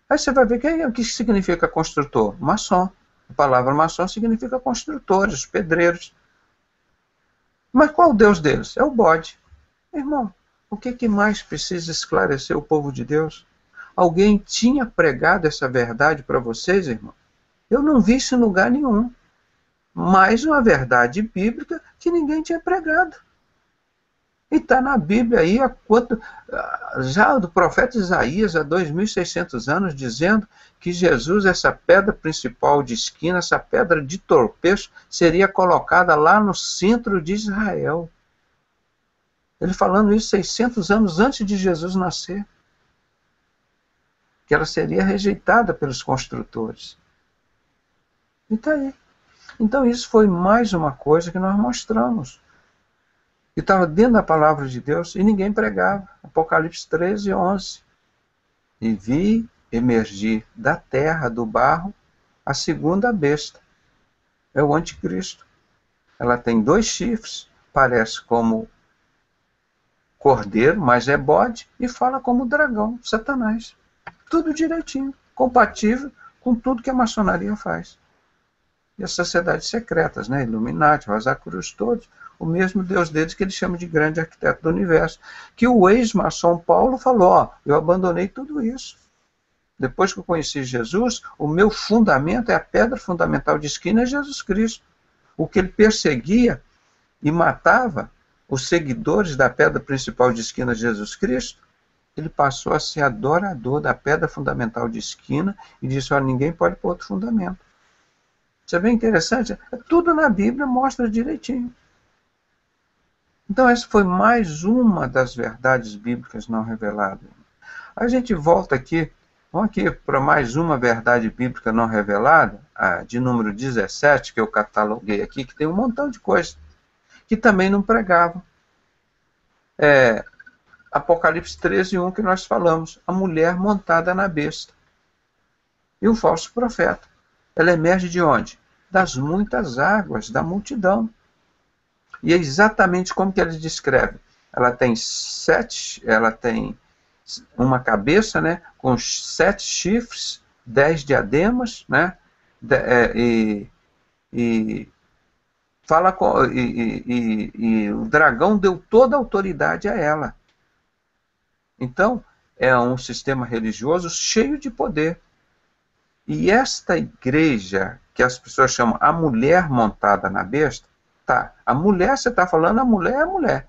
Aí você vai ver o que significa construtor? Maçom. A palavra maçom significa construtores, os pedreiros. Mas qual o Deus deles? É o bode. Irmão, o que mais precisa esclarecer o povo de Deus? Alguém tinha pregado essa verdade para vocês, irmão? Eu não vi isso em lugar nenhum. Mais uma verdade bíblica que ninguém tinha pregado. E está na Bíblia aí, já do profeta Isaías, há 2.600 anos, dizendo que Jesus, essa pedra principal de esquina, essa pedra de tropeço, seria colocada lá no centro de Israel. Ele falando isso 600 anos antes de Jesus nascer. Que ela seria rejeitada pelos construtores. E está aí. Então isso foi mais uma coisa que nós mostramos. Que estava dentro da palavra de Deus e ninguém pregava. Apocalipse 13, 11. E vi emergir da terra, do barro, a segunda besta. É o anticristo. Ela tem 2 chifres, parece como cordeiro, mas é bode, e fala como dragão, Satanás. Tudo direitinho, compatível com tudo que a maçonaria faz. E as sociedades secretas, né? Illuminati, Rosa Cruz, todos, o mesmo Deus deles que ele chama de grande arquiteto do universo. Que o ex-maçom Paulo falou, eu abandonei tudo isso. Depois que eu conheci Jesus, o meu fundamento é a pedra fundamental de esquina, é Jesus Cristo. O que ele perseguia e matava os seguidores da pedra principal de esquina, Jesus Cristo, ele passou a ser adorador da pedra fundamental de esquina e disse, ninguém pode pôr outro fundamento. Isso é bem interessante. Tudo na Bíblia mostra direitinho. Então essa foi mais uma das verdades bíblicas não reveladas. A gente volta aqui, vamos aqui para mais uma verdade bíblica não revelada, de número 17, que eu cataloguei aqui, que tem um montão de coisas que também não pregavam. Apocalipse 13, 1, que nós falamos, a mulher montada na besta. E o falso profeta. Ela emerge de onde? Das muitas águas, da multidão. E é exatamente como que ele descreve. Ela tem uma cabeça, né, com 7 chifres, 10 diademas, né, e o dragão deu toda a autoridade a ela. Então, é um sistema religioso cheio de poder. E esta igreja, que as pessoas chamam a mulher montada na besta, a mulher, você está falando, a mulher é a mulher.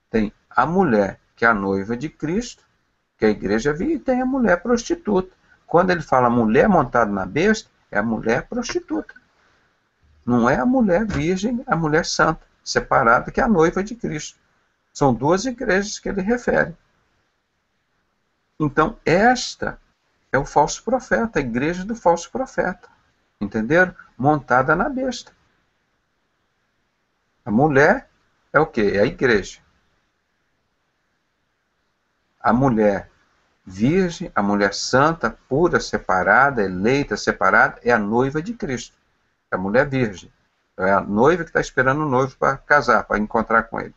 Tem a mulher, que é a noiva de Cristo, que a igreja vive, e tem a mulher prostituta. Quando ele fala mulher montada na besta, é a mulher prostituta. Não é a mulher virgem, a mulher santa, separada, que é a noiva de Cristo. São 2 igrejas que ele refere. Então, esta é o falso profeta, a igreja do falso profeta. Entenderam? Montada na besta. A mulher é o quê? É a igreja. A mulher virgem, a mulher santa, pura, separada, eleita, separada, é a noiva de Cristo. É a mulher virgem. É a noiva que está esperando o noivo para casar, para encontrar com ele.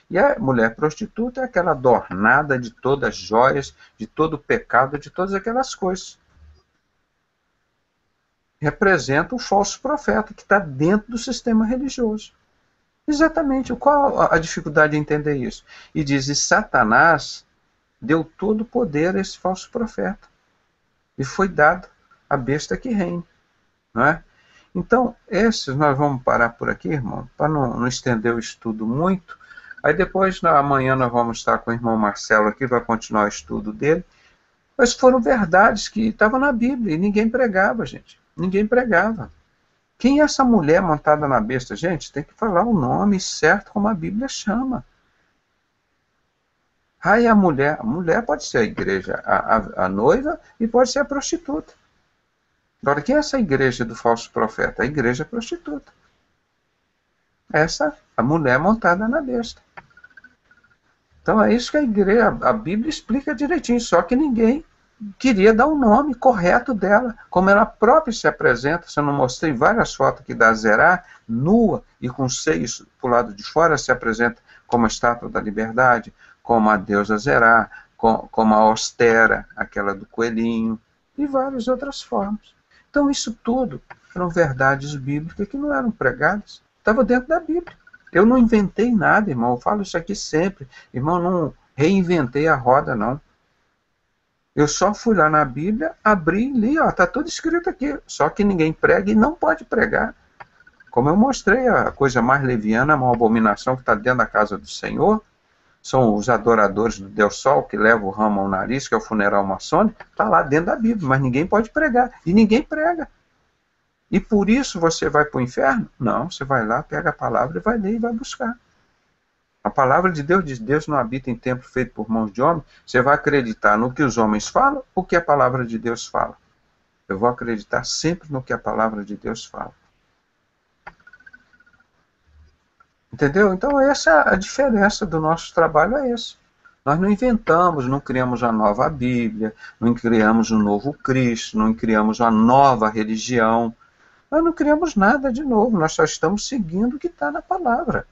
E a mulher prostituta é aquela adornada de todas as joias, de todo o pecado, de todas aquelas coisas. Representa o falso profeta que está dentro do sistema religioso. Exatamente. Qual a dificuldade de entender isso? E diz, e Satanás deu todo o poder a esse falso profeta. E foi dado a besta que reina. Não é? Então, esses nós vamos parar por aqui, irmão, para não estender o estudo muito. Aí depois, amanhã, nós vamos estar com o irmão Marcelo aqui, vai continuar o estudo dele. Mas foram verdades que estavam na Bíblia e ninguém pregava, gente. Ninguém pregava. Quem é essa mulher montada na besta? Gente, tem que falar o nome certo como a Bíblia chama. Aí a mulher pode ser a igreja, a noiva, e pode ser a prostituta. Agora, quem é essa igreja do falso profeta? A igreja prostituta. Essa, a mulher montada na besta. Então é isso que a Bíblia explica direitinho, só que ninguém queria dar o nome correto dela, como ela própria se apresenta. Se eu não mostrei várias fotos aqui da Zerá, nua e com seios para o lado de fora, se apresenta como a estátua da liberdade, como a deusa Zerá, como a austera, aquela do coelhinho, e várias outras formas. Então isso tudo eram verdades bíblicas que não eram pregadas, estava dentro da Bíblia. Eu não inventei nada, irmão, eu falo isso aqui sempre. Irmão, não reinventei a roda, não. Eu só fui lá na Bíblia, abri e li, está tudo escrito aqui. Só que ninguém prega e não pode pregar. Como eu mostrei, a coisa mais leviana, uma abominação que está dentro da casa do Senhor, são os adoradores do Deus Sol, que levam o ramo ao nariz, que é o funeral maçônico, está lá dentro da Bíblia, mas ninguém pode pregar. E ninguém prega. E por isso você vai para o inferno? Não, você vai lá, pega a palavra e vai ler e vai buscar. A palavra de Deus diz: Deus não habita em templo feito por mãos de homem. Você vai acreditar no que os homens falam ou que a palavra de Deus fala? Eu vou acreditar sempre no que a palavra de Deus fala. Entendeu? Então essa é a diferença do nosso trabalho, é esse. Nós não inventamos, não criamos a nova Bíblia, não criamos um novo Cristo, não criamos uma nova religião. Nós não criamos nada de novo, nós só estamos seguindo o que está na palavra.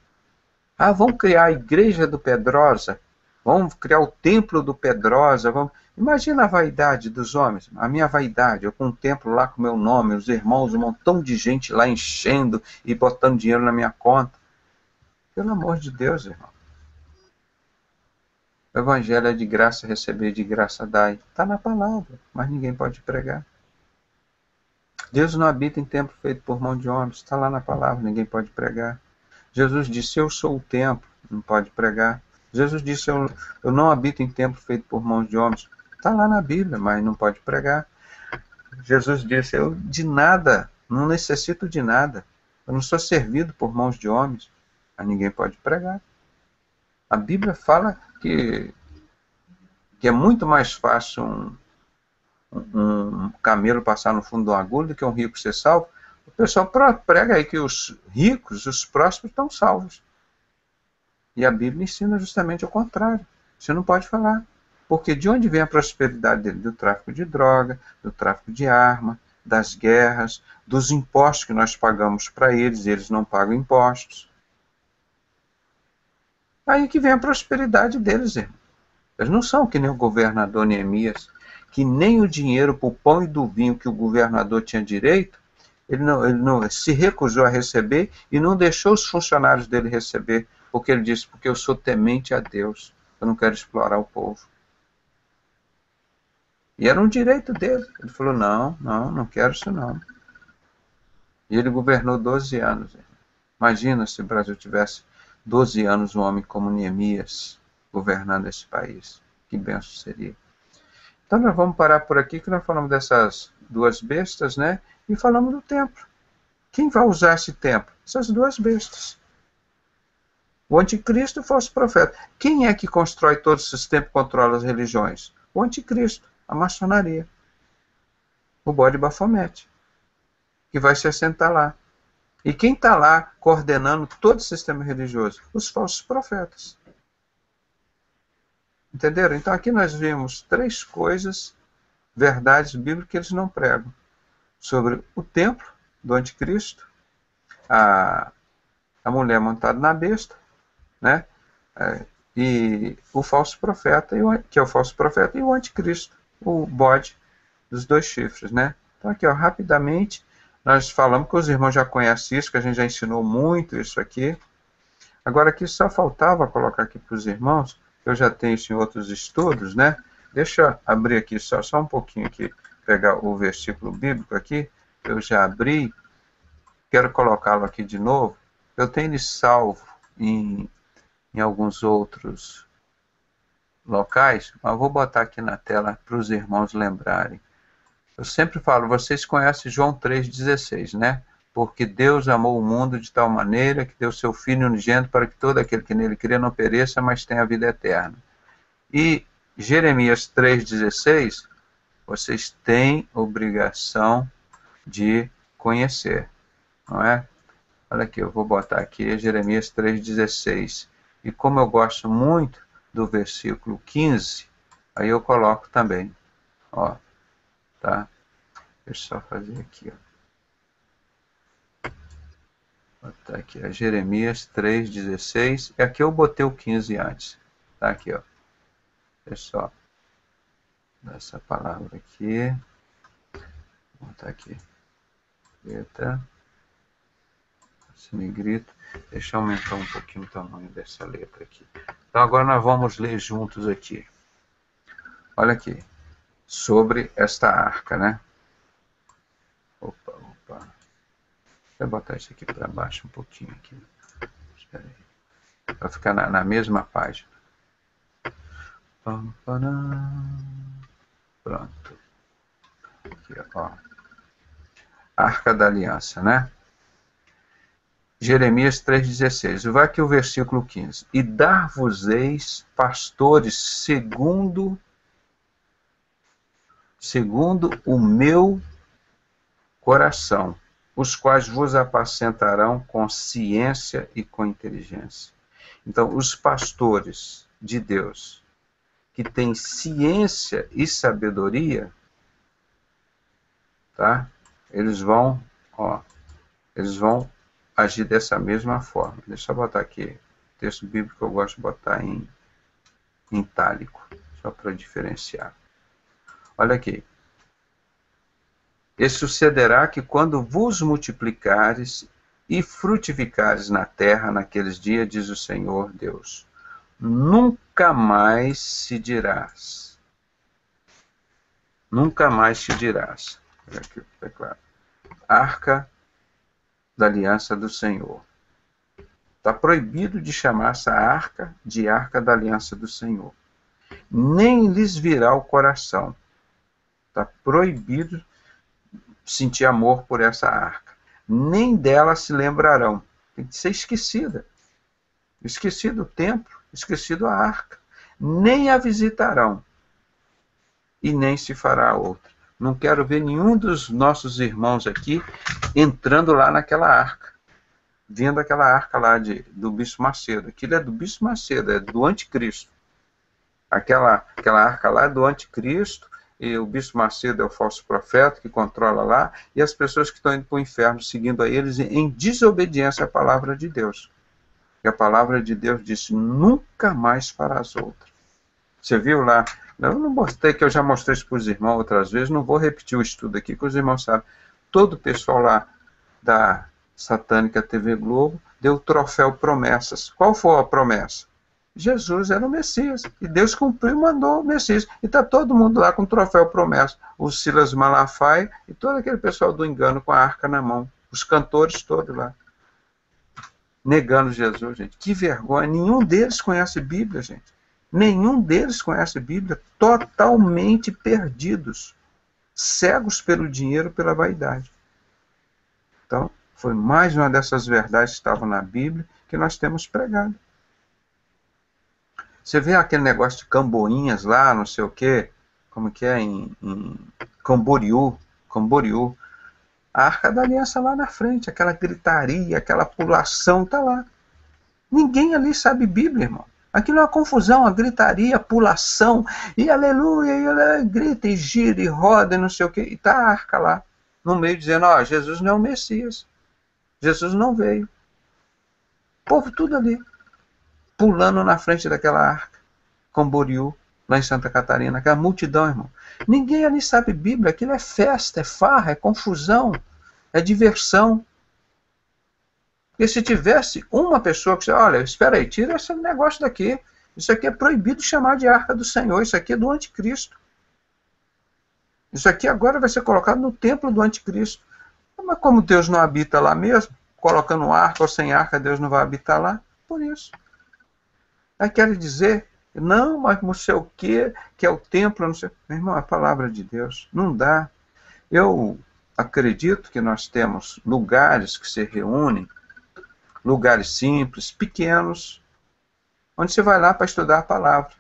Ah, vamos criar a igreja do Pedrosa, vamos criar o templo do Pedrosa. Imagina a vaidade dos homens, a minha vaidade, eu com um templo lá com meu nome, os irmãos, um montão de gente lá enchendo e botando dinheiro na minha conta. Pelo amor de Deus, irmão. O evangelho é de graça receber, de graça dar. Está na palavra, mas ninguém pode pregar. Deus não habita em templo feito por mão de homens, está lá na palavra, ninguém pode pregar. Jesus disse: eu sou o templo, não pode pregar. Jesus disse: eu não habito em templo feito por mãos de homens. Está lá na Bíblia, mas não pode pregar. Jesus disse: eu de nada, não necessito de nada. Eu não sou servido por mãos de homens. Mas ninguém pode pregar. A Bíblia fala que é muito mais fácil um camelo passar no fundo de uma agulha do que um rico ser salvo. O pessoal prega aí que os ricos, os prósperos, estão salvos. E a Bíblia ensina justamente o contrário. Você não pode falar. Porque de onde vem a prosperidade dele? Do tráfico de droga, do tráfico de arma, das guerras, dos impostos que nós pagamos para eles, e eles não pagam impostos. Aí que vem a prosperidade deles, irmão. Eles não são que nem o governador Neemias, que nem o dinheiro para o pão e do vinho que o governador tinha direito, ele não se recusou a receber e não deixou os funcionários dele receber, porque ele disse: porque eu sou temente a Deus, eu não quero explorar o povo. E era um direito dele. Ele falou: não quero isso não. E ele governou 12 anos. Imagina se o Brasil tivesse 12 anos um homem como Neemias governando esse país. Que benção seria. Então nós vamos parar por aqui, que nós falamos dessas duas bestas, né? E falamos do templo. Quem vai usar esse templo? Essas duas bestas. O anticristo e o falso profeta. Quem é que constrói todos esses templos e controla as religiões? O anticristo, a maçonaria. O bode Bafomete, que vai se assentar lá. E quem está lá coordenando todo o sistema religioso? Os falsos profetas. Entenderam? Então aqui nós vimos 3 coisas, verdades bíblicas que eles não pregam. Sobre o templo do anticristo, a mulher montada na besta, né? E o falso profeta, que é o falso profeta, e o anticristo, o bode dos 2 chifres, né? Então aqui, ó, rapidamente, nós falamos que os irmãos já conhecem isso, que a gente já ensinou muito isso aqui. Agora aqui só faltava colocar aqui para os irmãos, que eu já tenho isso em outros estudos, né? Deixa eu abrir aqui só um pouquinho aqui, pegar o versículo bíblico aqui, eu já abri, quero colocá-lo aqui de novo. Eu tenho ele salvo em alguns outros locais, mas vou botar aqui na tela para os irmãos lembrarem. Eu sempre falo, vocês conhecem João 3,16, né? Porque Deus amou o mundo de tal maneira que deu seu Filho unigênito para que todo aquele que nele crê não pereça, mas tenha a vida eterna. E Jeremias 3,16, vocês têm obrigação de conhecer, não é? Olha aqui, eu vou botar aqui Jeremias 3,16. E como eu gosto muito do versículo 15, aí eu coloco também, ó, tá? Deixa eu só fazer aqui, ó. Vou botar aqui, Jeremias 3,16. E aqui eu botei o 15 antes, tá? Aqui, ó. Deixa eu só dar essa palavra aqui. Vou botar aqui. Letra. Negrito. Deixa eu aumentar um pouquinho o tamanho dessa letra aqui. Então agora nós vamos ler juntos aqui. Olha aqui. Sobre esta arca, né? Opa. Vou botar isso aqui para baixo um pouquinho aqui. Espera aí. Vai ficar na mesma página. Pronto. Aqui, ó. Arca da Aliança, né? Jeremias 3,16. Vai aqui o versículo 15. E dar-vos-eis pastores segundo o meu coração, os quais vos apacentarão com ciência e com inteligência. Então, os pastores de Deus que têm ciência e sabedoria, tá? Eles vão agir dessa mesma forma. Deixa eu botar aqui o texto bíblico que eu gosto de botar em itálico, só para diferenciar. Olha aqui. E sucederá que quando vos multiplicares e frutificares na terra naqueles dias, diz o Senhor Deus, nunca mais se dirás. Nunca mais te dirás. Olha aqui, é claro. Arca da Aliança do Senhor. Está proibido de chamar essa arca de Arca da Aliança do Senhor. Nem lhes virá o coração. Está proibido sentir amor por essa arca. Nem dela se lembrarão. Tem que ser esquecida. Esquecido o templo, esquecido a arca. Nem a visitarão. E nem se fará outra. Não quero ver nenhum dos nossos irmãos aqui entrando lá naquela arca. Vendo aquela arca lá do Bispo Macedo. Aquilo é do Bispo Macedo, é do anticristo. Aquela arca lá é do anticristo, e o Bispo Macedo é o falso profeta que controla lá, e as pessoas que estão indo para o inferno seguindo a eles em desobediência à palavra de Deus. E a palavra de Deus disse, nunca mais farás outra. Você viu lá? Eu não mostrei, que eu já mostrei isso para os irmãos outras vezes, não vou repetir o estudo aqui, que os irmãos sabem. Todo o pessoal lá da Satânica TV Globo deu o troféu promessas. Qual foi a promessa? Jesus era o Messias. E Deus cumpriu e mandou o Messias. E está todo mundo lá com o troféu promessa. O Silas Malafaia e todo aquele pessoal do engano com a arca na mão. Os cantores todos lá. Negando Jesus, gente. Que vergonha. Nenhum deles conhece Bíblia, gente. Nenhum deles conhece Bíblia. Totalmente perdidos. Cegos pelo dinheiro, pela vaidade. Então, foi mais uma dessas verdades que estavam na Bíblia que nós temos pregado. Você vê aquele negócio de Camboinhas lá, não sei o quê, como que é, em Camboriú, a Arca da Aliança lá na frente, aquela gritaria, aquela pulação, está lá. Ninguém ali sabe Bíblia, irmão. Aquilo é uma confusão, a gritaria, a pulação, e aleluia, e ela grita, e gira, e roda, e não sei o quê, e está a arca lá, no meio dizendo, ó, Jesus não é o Messias, Jesus não veio. O povo tudo ali, pulando na frente daquela arca, Camboriú, lá em Santa Catarina, aquela multidão, irmão. Ninguém ali sabe Bíblia, aquilo é festa, é farra, é confusão, é diversão. Porque se tivesse uma pessoa que disse, olha, espera aí, tira esse negócio daqui, isso aqui é proibido chamar de arca do Senhor, isso aqui é do anticristo. Isso aqui agora vai ser colocado no templo do anticristo. Mas como Deus não habita lá mesmo, colocando arca ou sem arca, Deus não vai habitar lá, por isso. Aí quero dizer Não, mas não sei o quê, que é o templo, não sei. Meu irmão, a palavra de Deus, não dá. Eu acredito que nós temos lugares que se reúnem, lugares simples, pequenos, onde você vai lá para estudar a palavra.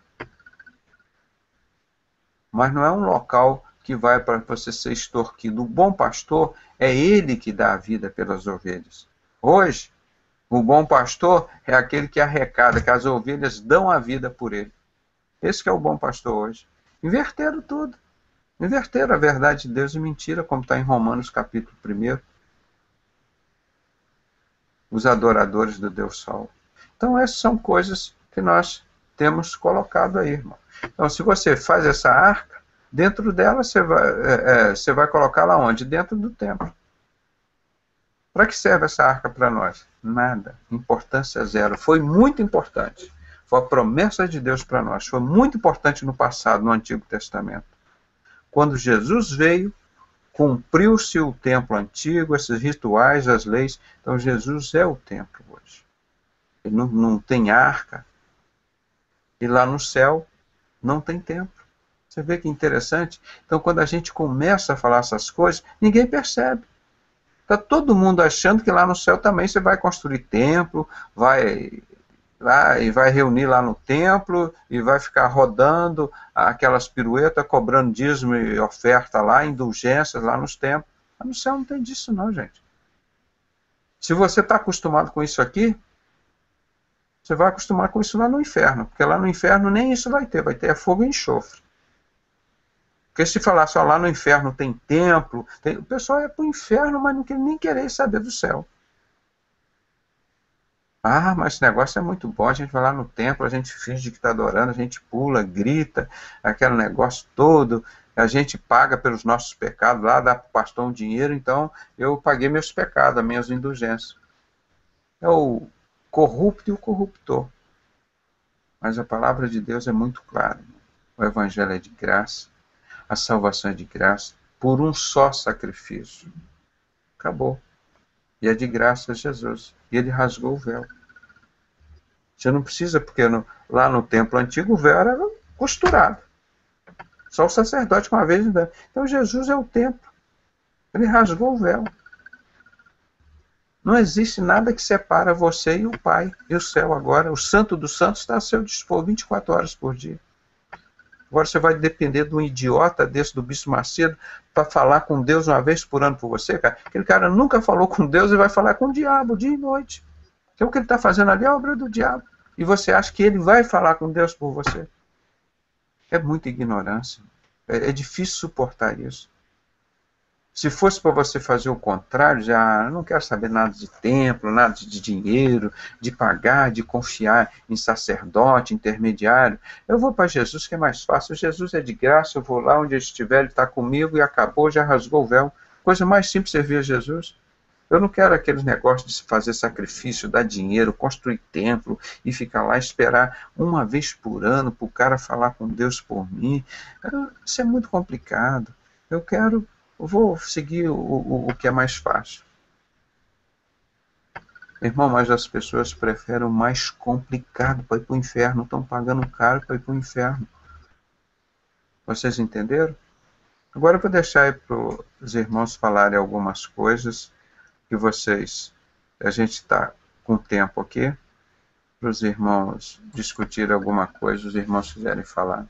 Mas não é um local que vai para você ser extorquido. O bom pastor é ele que dá a vida pelas ovelhas. Hoje, o bom pastor é aquele que arrecada, que as ovelhas dão a vida por ele. Esse que é o bom pastor hoje. Inverteram tudo. Inverteram a verdade de Deus em mentira, como está em Romanos capítulo 1. Os adoradores do Deus Sol. Então essas são coisas que nós temos colocado aí, irmão. Então se você faz essa arca, dentro dela você vai colocar lá onde? Dentro do templo. Para que serve essa arca para nós? Nada. Importância zero. Foi muito importante. Foi a promessa de Deus para nós. Foi muito importante no passado, no Antigo Testamento. Quando Jesus veio, cumpriu-se o templo antigo, esses rituais, as leis. Então Jesus é o templo hoje. Ele não tem arca. E lá no céu não tem templo. Você vê que interessante? Então quando a gente começa a falar essas coisas, ninguém percebe. Está todo mundo achando que lá no céu também você vai construir templo, vai lá e vai reunir lá no templo e vai ficar rodando aquelas piruetas, cobrando dízimo e oferta lá, indulgências lá nos templos. Mas no céu não tem disso não, gente. Se você está acostumado com isso aqui, você vai acostumar com isso lá no inferno, porque lá no inferno nem isso vai ter fogo e enxofre. Porque se falar só lá no inferno tem templo, o pessoal é para o inferno, mas não quer nem querer saber do céu. Ah, mas esse negócio é muito bom, a gente vai lá no templo, a gente finge que está adorando, a gente pula, grita, aquele negócio todo, a gente paga pelos nossos pecados, lá dá para o pastor um dinheiro, então eu paguei meus pecados, as minhas indulgências. É o corrupto e o corruptor. Mas a palavra de Deus é muito clara. O evangelho é de graça, a salvação é de graça, por um só sacrifício. Acabou. E é de graça a Jesus. E ele rasgou o véu. Você não precisa, porque lá no templo antigo o véu era costurado. Só o sacerdote uma vez. Então Jesus é o templo. Ele rasgou o véu. Não existe nada que separa você e o Pai e o céu agora. O Santo dos Santos está a seu dispor 24 horas por dia. Agora você vai depender de um idiota desse, do Bispo Macedo, para falar com Deus uma vez por ano por você, cara. Aquele cara nunca falou com Deus e vai falar com o diabo dia e noite. Então o que ele está fazendo ali é a obra do diabo. E você acha que ele vai falar com Deus por você? É muita ignorância. É difícil suportar isso. Se fosse para você fazer o contrário, já não quero saber nada de templo, nada de dinheiro, de pagar, de confiar em sacerdote, intermediário. Eu vou para Jesus, que é mais fácil. Jesus é de graça, eu vou lá onde ele estiver, ele está comigo e acabou, já rasgou o véu. Coisa mais simples servir a Jesus. Eu não quero aqueles negócios de se fazer sacrifício, dar dinheiro, construir templo e ficar lá esperar uma vez por ano para o cara falar com Deus por mim. Isso é muito complicado. Eu vou seguir o que é mais fácil. Irmão, mas as pessoas preferem o mais complicado para ir para o inferno. Estão pagando caro para ir para o inferno. Vocês entenderam? Agora eu vou deixar aí para os irmãos falarem algumas coisas que a gente está com tempo aqui, para os irmãos discutirem alguma coisa, os irmãos quiserem falar.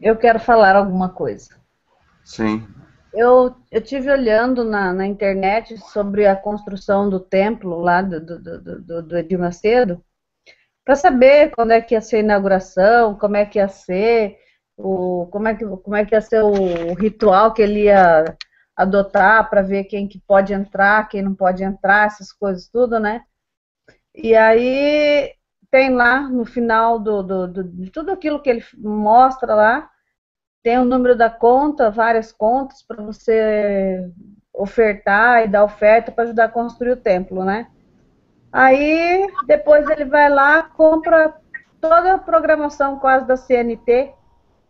Eu quero falar alguma coisa. Sim. Eu tive olhando na internet sobre a construção do templo lá do Edir Macedo, para saber quando é que ia ser a inauguração, como é que ia ser, como é que ia ser o ritual que ele ia adotar para ver quem que pode entrar, quem não pode entrar, essas coisas tudo, né? E aí tem lá no final de tudo aquilo que ele mostra lá, tem o número da conta, várias contas para você ofertar e dar oferta para ajudar a construir o templo, né? Aí, depois ele vai lá, compra toda a programação quase da CNT.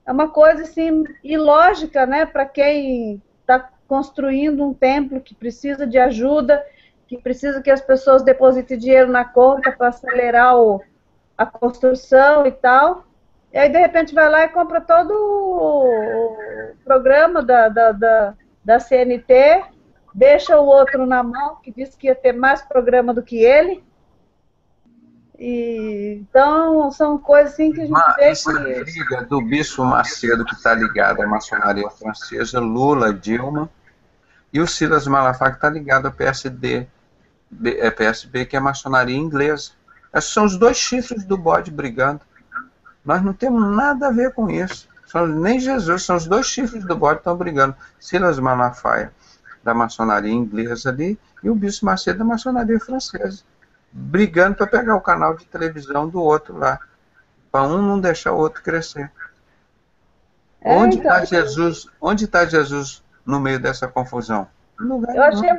É uma coisa, assim, ilógica, né? Para quem está construindo um templo que precisa de ajuda, que precisa que as pessoas depositem dinheiro na conta para acelerar a construção e tal. E aí, de repente, vai lá e compra todo o programa da CNT, deixa o outro na mão, que disse que ia ter mais programa do que ele. E, então, são coisas assim que a gente vê essa briga do Bispo Macedo, que está ligado à maçonaria francesa, Lula, Dilma, e o Silas Malafaia, que está ligado ao PSB, que é a maçonaria inglesa. Esses são os dois chifres do bode brigando. Nós não temos nada a ver com isso. Nem Jesus, são os dois chifres do bode que estão brigando. Silas Malafaia, da maçonaria inglesa ali, e o Bispo Macedo, da maçonaria francesa, brigando para pegar o canal de televisão do outro lá, para um não deixar o outro crescer. Onde está Jesus? Onde está Jesus no meio dessa confusão? Eu achei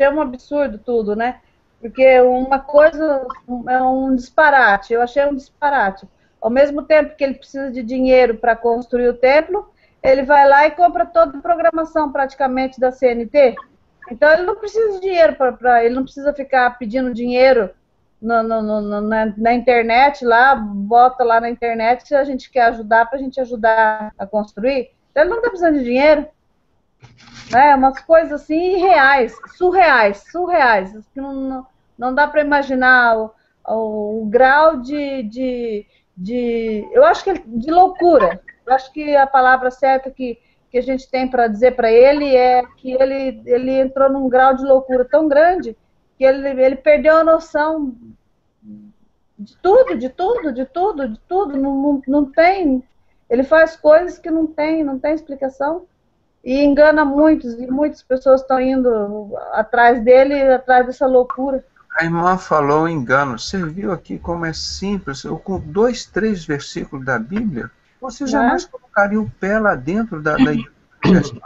um absurdo tudo, né? Porque uma coisa é um disparate, eu achei um disparate. Ao mesmo tempo que ele precisa de dinheiro para construir o templo, ele vai lá e compra toda a programação praticamente da CNT. Então ele não precisa de dinheiro, ele não precisa ficar pedindo dinheiro na internet, lá, bota lá na internet se a gente quer ajudar, para a gente ajudar a construir. Então ele não está precisando de dinheiro. Né? Umas coisas assim irreais, surreais, que não dá para imaginar o grau eu acho que de loucura. Eu acho que a palavra certa que a gente tem para dizer para ele é que ele entrou num grau de loucura tão grande que ele perdeu a noção de tudo. Não tem. Ele faz coisas que não tem explicação. E engana muitos, e muitas pessoas estão indo atrás dele, atrás dessa loucura. A irmã falou engano. Você viu aqui como é simples? Com 2, 3 versículos da Bíblia, você jamais colocaria o pé lá dentro da igreja.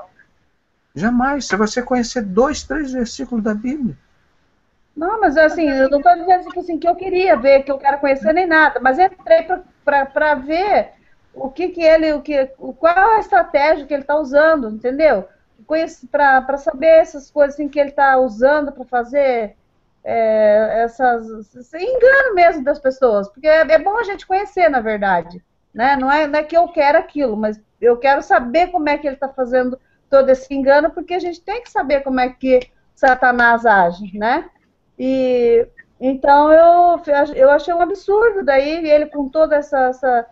Jamais. Se você conhecer 2, 3 versículos da Bíblia. Não, mas assim, eu não estou dizendo assim, que eu queria ver, que eu quero conhecer nem nada, mas entrei para ver qual a estratégia que ele está usando, entendeu? Para saber essas coisas assim, que ele está usando para fazer esse engano mesmo das pessoas, porque é bom a gente conhecer, na verdade, né? Não é que eu quero aquilo, mas eu quero saber como é que ele está fazendo todo esse engano, porque a gente tem que saber como é que Satanás age, né? E então eu achei um absurdo daí ele com toda essa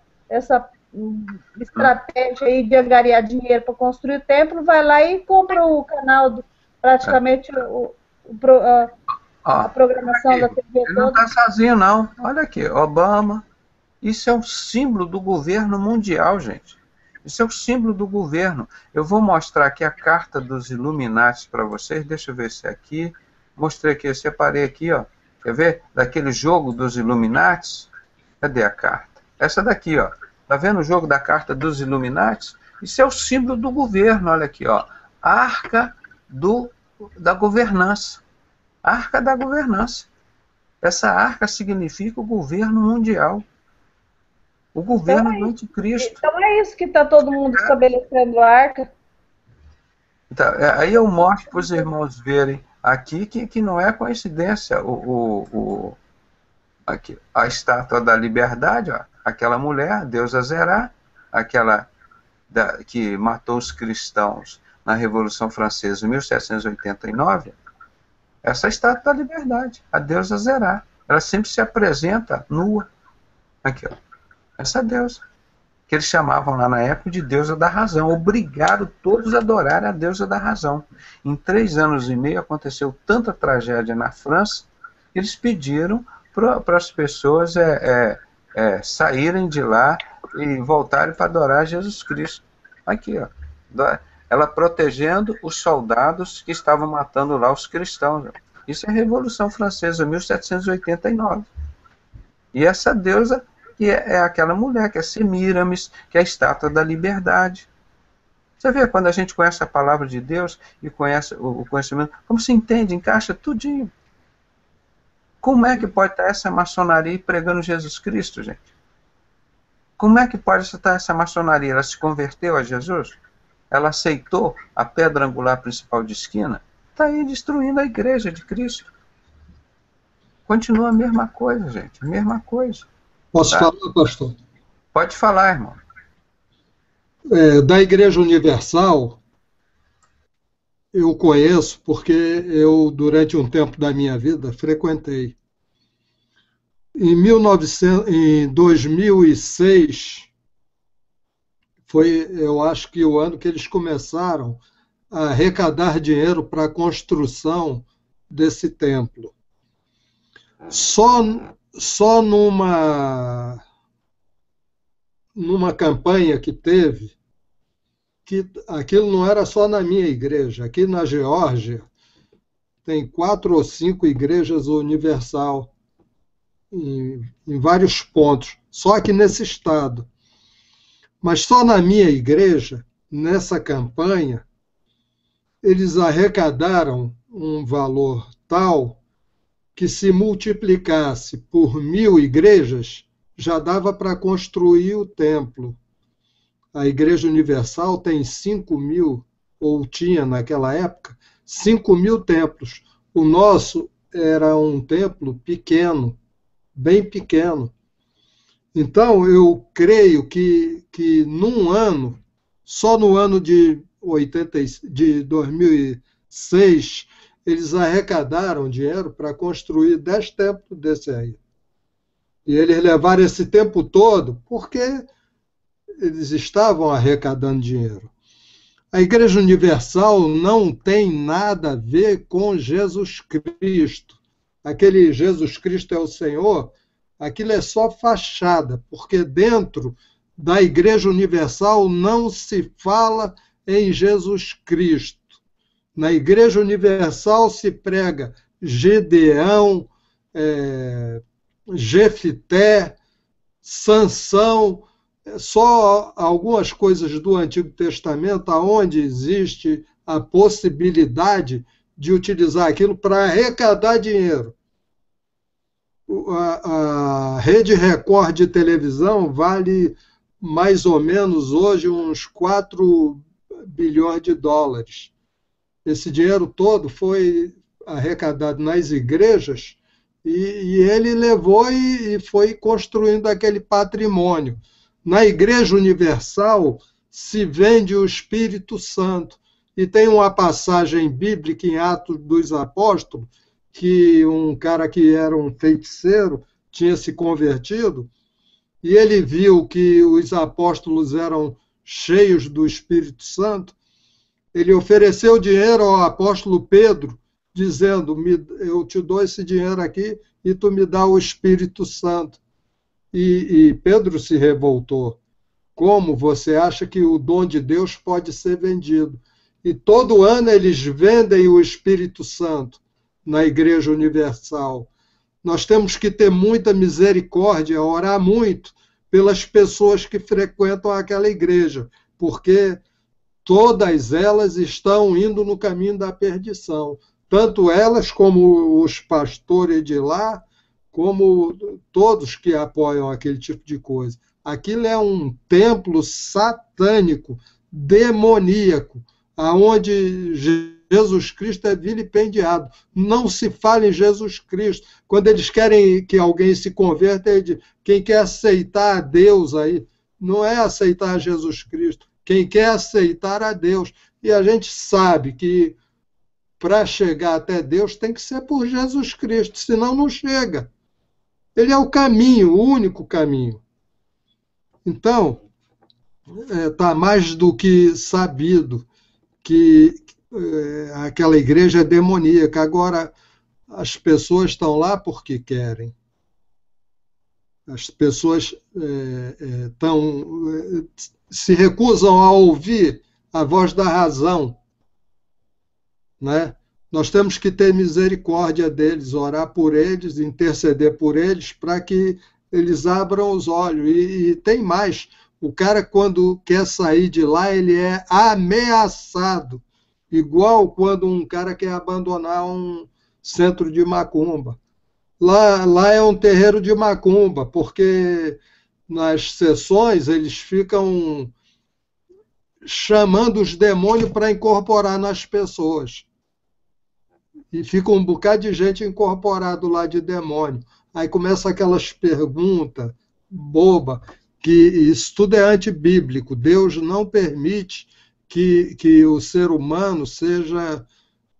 estratégia aí de angariar dinheiro para construir o templo, vai lá e compra o canal, praticamente a programação aqui, da TV ele não está sozinho, não. Olha aqui, Obama. Isso é um símbolo do governo mundial, gente. Isso é o símbolo do governo. Eu vou mostrar aqui a carta dos Illuminati para vocês. Deixa eu ver se é aqui. Mostrei aqui, eu separei aqui, ó. Quer ver? Daquele jogo dos Illuminati. Cadê a carta? Essa daqui, ó. Tá vendo o jogo da carta dos Illuminati? Isso é o símbolo do governo, olha aqui, ó. A arca da governança. A arca da governança. Essa arca significa o governo mundial. O governo do anticristo. Então é isso que está todo mundo estabelecendo a arca. Então, aí eu mostro para os irmãos verem aqui que não é coincidência aqui, a estátua da liberdade, ó, aquela mulher, a deusa Zerá, aquela que matou os cristãos na Revolução Francesa em 1789, essa estátua da liberdade, a deusa Zerá, ela sempre se apresenta nua, aqui, ó, essa deusa, que eles chamavam lá na época de deusa da razão, obrigaram todos a adorarem a deusa da razão. Em 3 anos e meio aconteceu tanta tragédia na França, eles pediram para as pessoas saírem de lá e voltarem para adorar Jesus Cristo. Aqui, ó, ela protegendo os soldados que estavam matando lá os cristãos. Isso é a Revolução Francesa, 1789. E essa deusa que é aquela mulher, que é Semíramis, que é a estátua da liberdade. Você vê, quando a gente conhece a palavra de Deus e conhece o conhecimento, como se entende, encaixa tudinho. Como é que pode estar essa maçonaria pregando Jesus Cristo, gente? Como é que pode estar essa maçonaria? Ela se converteu a Jesus? ela aceitou a pedra angular principal de esquina, está aí destruindo a igreja de Cristo. Continua a mesma coisa, gente, a mesma coisa. Posso falar, pastor? Pode falar, irmão. Da Igreja Universal, eu conheço porque eu, durante um tempo da minha vida, frequentei. Em 2006, foi, eu acho que o ano que eles começaram a arrecadar dinheiro para a construção desse templo. Só numa campanha que teve, que aquilo não era só na minha igreja, aqui na Geórgia tem 4 ou 5 igrejas universal em vários pontos, só aqui nesse estado. Mas só na minha igreja, nessa campanha, eles arrecadaram um valor tal que, se multiplicasse por 1.000 igrejas, já dava para construir o templo. A Igreja Universal tem 5.000, ou tinha naquela época, 5.000 templos. O nosso era um templo pequeno, bem pequeno. Então, eu creio que num ano, só no ano de 2006, eles arrecadaram dinheiro para construir 10 templos desse aí. E eles levaram esse tempo todo porque eles estavam arrecadando dinheiro. A Igreja Universal não tem nada a ver com Jesus Cristo. Aquele Jesus Cristo é o Senhor, aquilo é só fachada, porque dentro da Igreja Universal não se fala em Jesus Cristo. Na Igreja Universal se prega Gedeão, Jefité, Sansão, só algumas coisas do Antigo Testamento onde existe a possibilidade de utilizar aquilo para arrecadar dinheiro. A Rede Record de televisão vale mais ou menos hoje uns 4 bilhões de dólares. Esse dinheiro todo foi arrecadado nas igrejas e ele levou e foi construindo aquele patrimônio. Na Igreja Universal se vende o Espírito Santo. E tem uma passagem bíblica em Atos dos Apóstolos, que um cara que era um feiticeiro tinha se convertido, e ele viu que os apóstolos eram cheios do Espírito Santo. Ele ofereceu dinheiro ao apóstolo Pedro, dizendo: eu te dou esse dinheiro aqui e tu me dá o Espírito Santo. E Pedro se revoltou. Como você acha que o dom de Deus pode ser vendido? E todo ano eles vendem o Espírito Santo na Igreja Universal. Nós temos que ter muita misericórdia, orar muito pelas pessoas que frequentam aquela igreja, porque todas elas estão indo no caminho da perdição. Tanto elas como os pastores de lá, como todos que apoiam aquele tipo de coisa. Aquilo é um templo satânico, demoníaco, aonde Jesus Cristo é vilipendiado. Não se fala em Jesus Cristo. Quando eles querem que alguém se converta, eles dizem: quem quer aceitar a Deus aí, não é aceitar Jesus Cristo. Quem quer aceitar a Deus. E a gente sabe que para chegar até Deus tem que ser por Jesus Cristo, senão não chega. Ele é o caminho, o único caminho. Então, está mais do que sabido que aquela igreja é demoníaca. Agora, as pessoas estão lá porque querem. As pessoas se recusam a ouvir a voz da razão, né? Nós temos que ter misericórdia deles, orar por eles, interceder por eles, para que eles abram os olhos. E tem mais, o cara, quando quer sair de lá, ele é ameaçado, igual quando um cara quer abandonar um centro de macumba. Lá é um terreiro de macumba, porque nas sessões eles ficam chamando os demônios para incorporar nas pessoas. E fica um bocado de gente incorporado lá de demônio. Aí começa aquelas perguntas boba, que isso tudo é antibíblico. Deus não permite que o ser humano seja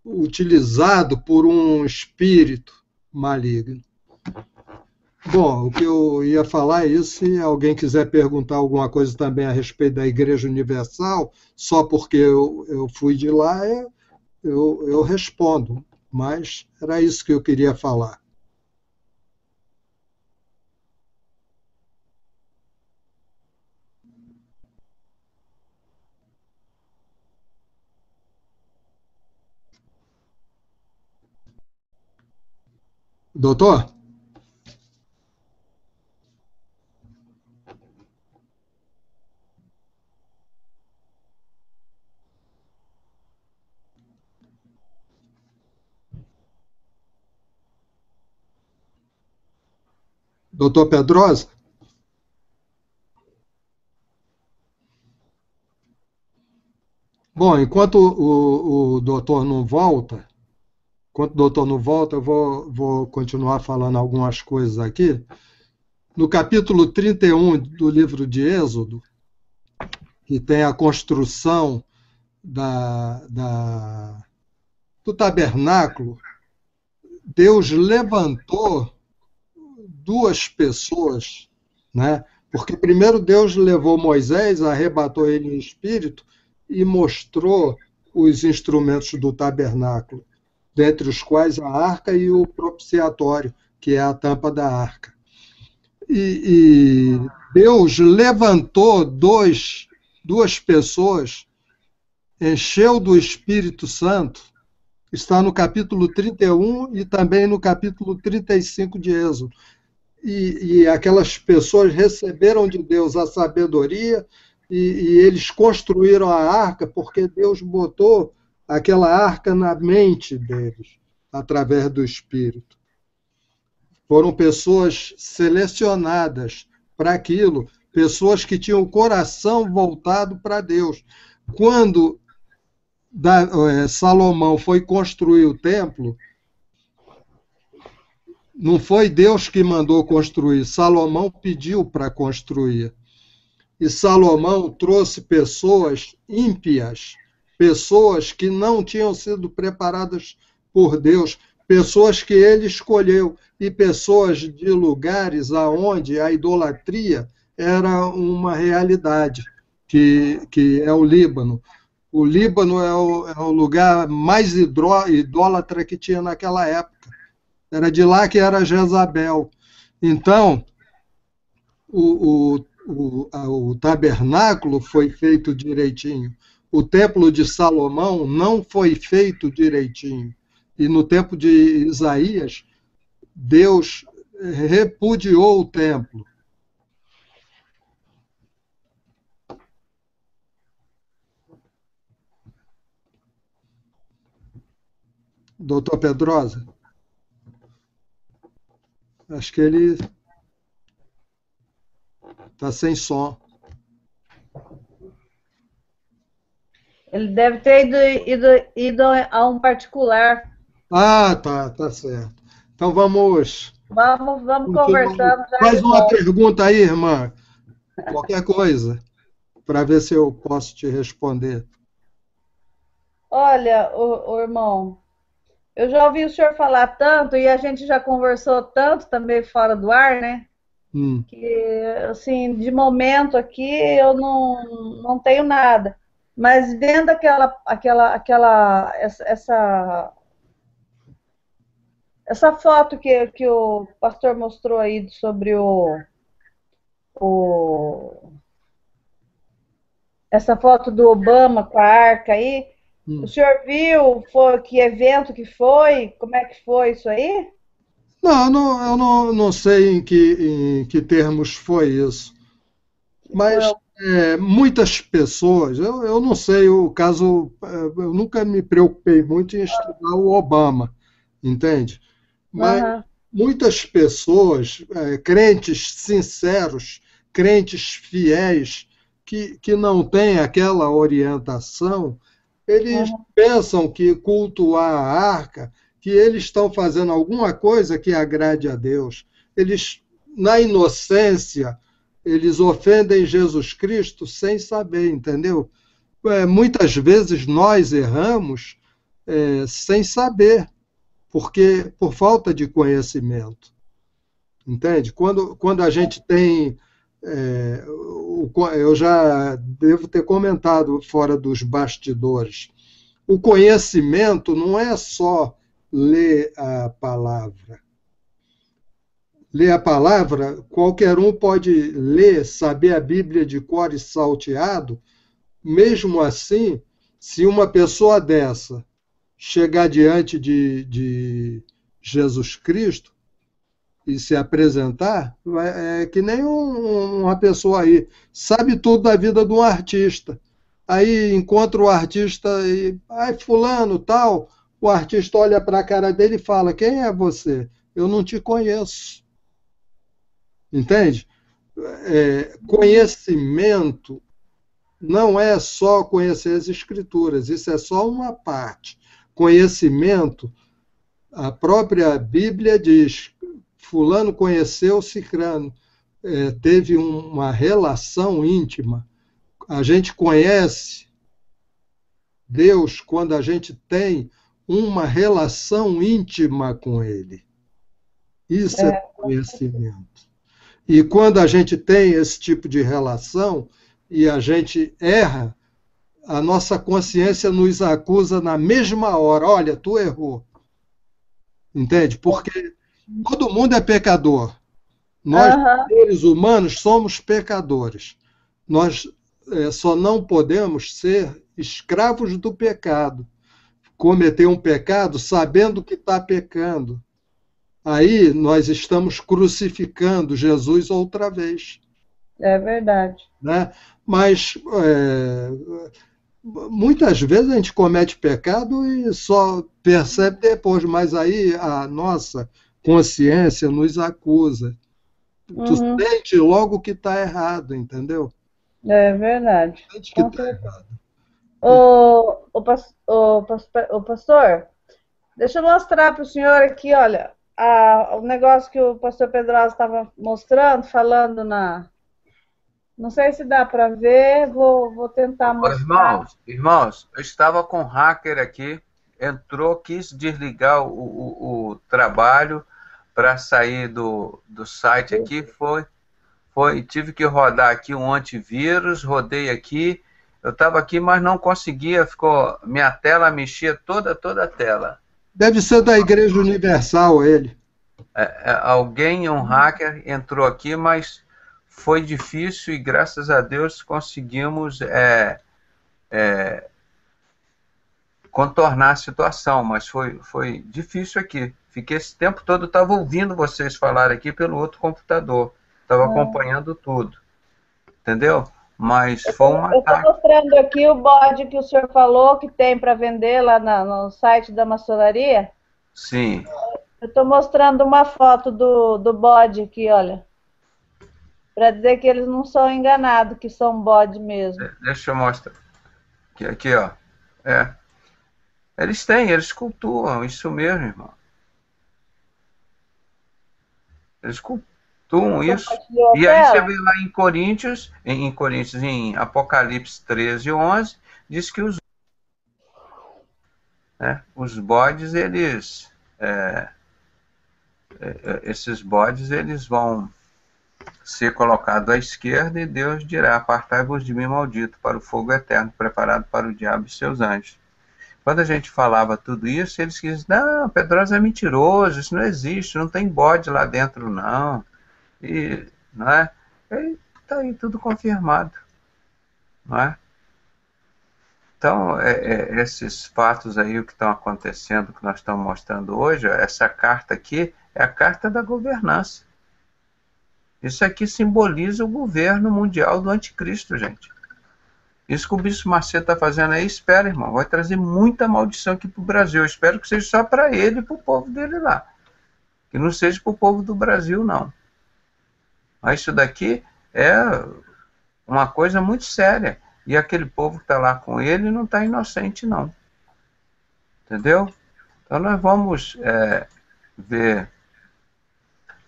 utilizado por um espírito maligno. Bom, o que eu ia falar é isso. Se alguém quiser perguntar alguma coisa também a respeito da Igreja Universal, só porque eu fui de lá, eu respondo. Mas era isso que eu queria falar. Doutor? Doutor Pedrosa? Bom, enquanto o doutor não volta, eu vou continuar falando algumas coisas aqui. No capítulo 31 do livro de Êxodo, que tem a construção do tabernáculo, Deus levantou duas pessoas, né? Porque primeiro Deus levou Moisés, arrebatou ele em espírito e mostrou os instrumentos do tabernáculo, dentre os quais a arca e o propiciatório, que é a tampa da arca. E Deus levantou duas pessoas, encheu do Espírito Santo, está no capítulo 31 e também no capítulo 35 de Êxodo. E aquelas pessoas receberam de Deus a sabedoria e eles construíram a arca porque Deus botou aquela arca na mente deles, através do Espírito. Foram pessoas selecionadas para aquilo, pessoas que tinham o coração voltado para Deus. Quando Salomão foi construir o templo, não foi Deus que mandou construir, Salomão pediu para construir. E Salomão trouxe pessoas ímpias, pessoas que não tinham sido preparadas por Deus, pessoas que ele escolheu, e pessoas de lugares aonde a idolatria era uma realidade, que é o Líbano. O Líbano é o lugar mais idólatra que tinha naquela época. Era de lá que era Jezabel. Então, o tabernáculo foi feito direitinho. O templo de Salomão não foi feito direitinho. E no tempo de Isaías, Deus repudiou o templo. Doutor Pedrosa? Acho que ele está sem som. Ele deve ter ido a um particular. Ah, tá certo. Então vamos conversando. Faz uma pergunta aí, irmã. Qualquer coisa, para ver se eu posso te responder. Olha, o irmão, eu já ouvi o senhor falar tanto e a gente já conversou tanto também fora do ar, né? Que, assim, de momento aqui eu não tenho nada. Mas vendo essa foto que o pastor mostrou aí sobre essa foto do Obama com a arca aí, o senhor viu que evento que foi? Como é que foi isso aí? Não, eu não sei em que termos foi isso. Mas muitas pessoas, eu não sei o caso, eu nunca me preocupei muito em estudar o Obama, entende? Mas muitas pessoas, crentes sinceros, crentes fiéis, que não têm aquela orientação, eles pensam que cultuar a arca, que eles estão fazendo alguma coisa que agrade a Deus. Eles, na inocência, eles ofendem Jesus Cristo sem saber, entendeu? Muitas vezes nós erramos sem saber, porque por falta de conhecimento. Entende? Quando a gente tem... eu já devo ter comentado fora dos bastidores. O conhecimento não é só ler a palavra. Ler a palavra, qualquer um pode ler, saber a Bíblia de cor e salteado. Mesmo assim, se uma pessoa dessa chegar diante de Jesus Cristo e se apresentar, é que nem uma pessoa aí, sabe tudo da vida de um artista. Aí encontra o artista e, fulano, tal, o artista olha para a cara dele e fala, quem é você? Eu não te conheço. Entende? Conhecimento não é só conhecer as escrituras, isso é só uma parte. Conhecimento, a própria Bíblia diz, fulano conheceu cicrano, teve uma relação íntima. A gente conhece Deus quando a gente tem uma relação íntima com Ele. Isso é conhecimento. E quando a gente tem esse tipo de relação e a gente erra, a nossa consciência nos acusa na mesma hora. Olha, tu errou. Entende? Porque todo mundo é pecador. Nós, seres humanos, somos pecadores. Nós só não podemos ser escravos do pecado. Cometer um pecado sabendo que está pecando. Aí nós estamos crucificando Jesus outra vez. É verdade. Né? Mas muitas vezes a gente comete pecado e só percebe depois, mas aí a nossa consciência nos acusa. Tu sente logo que está errado, entendeu? É verdade. Sente que está errado. O pastor, deixa eu mostrar para o senhor aqui, olha, o negócio que o pastor Pedrosa estava mostrando, falando na... Não sei se dá para ver, vou tentar mostrar. Irmãos, eu estava com um hacker aqui, entrou, quis desligar o trabalho para sair do site aqui, tive que rodar aqui um antivírus, rodei aqui, eu estava aqui, mas não conseguia, minha tela mexia toda a tela. Deve ser da Igreja Universal, ele. Alguém, um hacker, entrou aqui, mas foi difícil e, graças a Deus, conseguimos contornar a situação, mas foi difícil aqui. Fiquei esse tempo todo, estava ouvindo vocês falarem aqui pelo outro computador, estava acompanhando tudo, entendeu? Mas foi um ataque. Eu estou mostrando aqui o bode que o senhor falou, que tem para vender lá no site da maçonaria. Sim. Eu estou mostrando uma foto do bode aqui, olha. Para dizer que eles não são enganados, que são bode mesmo. Deixa eu mostrar. Aqui, ó. Eles cultuam, isso mesmo, irmão. Eles cultuam isso. E aí você vê lá em Coríntios, em Apocalipse 13:11, diz que os bodes, esses bodes, eles vão ser colocados à esquerda e Deus dirá, apartai-vos de mim, maldito, para o fogo eterno, preparado para o diabo e seus anjos. Quando a gente falava tudo isso, eles diziam, não, Pedrosa é mentiroso, isso não existe, não tem bode lá dentro, não. E, não é? E está aí tudo confirmado. Não é? Então, esses fatos aí, o que estão acontecendo, que nós estamos mostrando hoje, essa carta aqui é a carta da governança. Isso aqui simboliza o governo mundial do anticristo, gente. Isso que o Bispo Macedo está fazendo aí, espera, irmão, vai trazer muita maldição aqui para o Brasil. Eu espero que seja só para ele e para o povo dele lá. Que não seja para o povo do Brasil, não. Mas isso daqui uma coisa muito séria. E aquele povo que está lá com ele não está inocente, não. Entendeu? Então nós vamos ver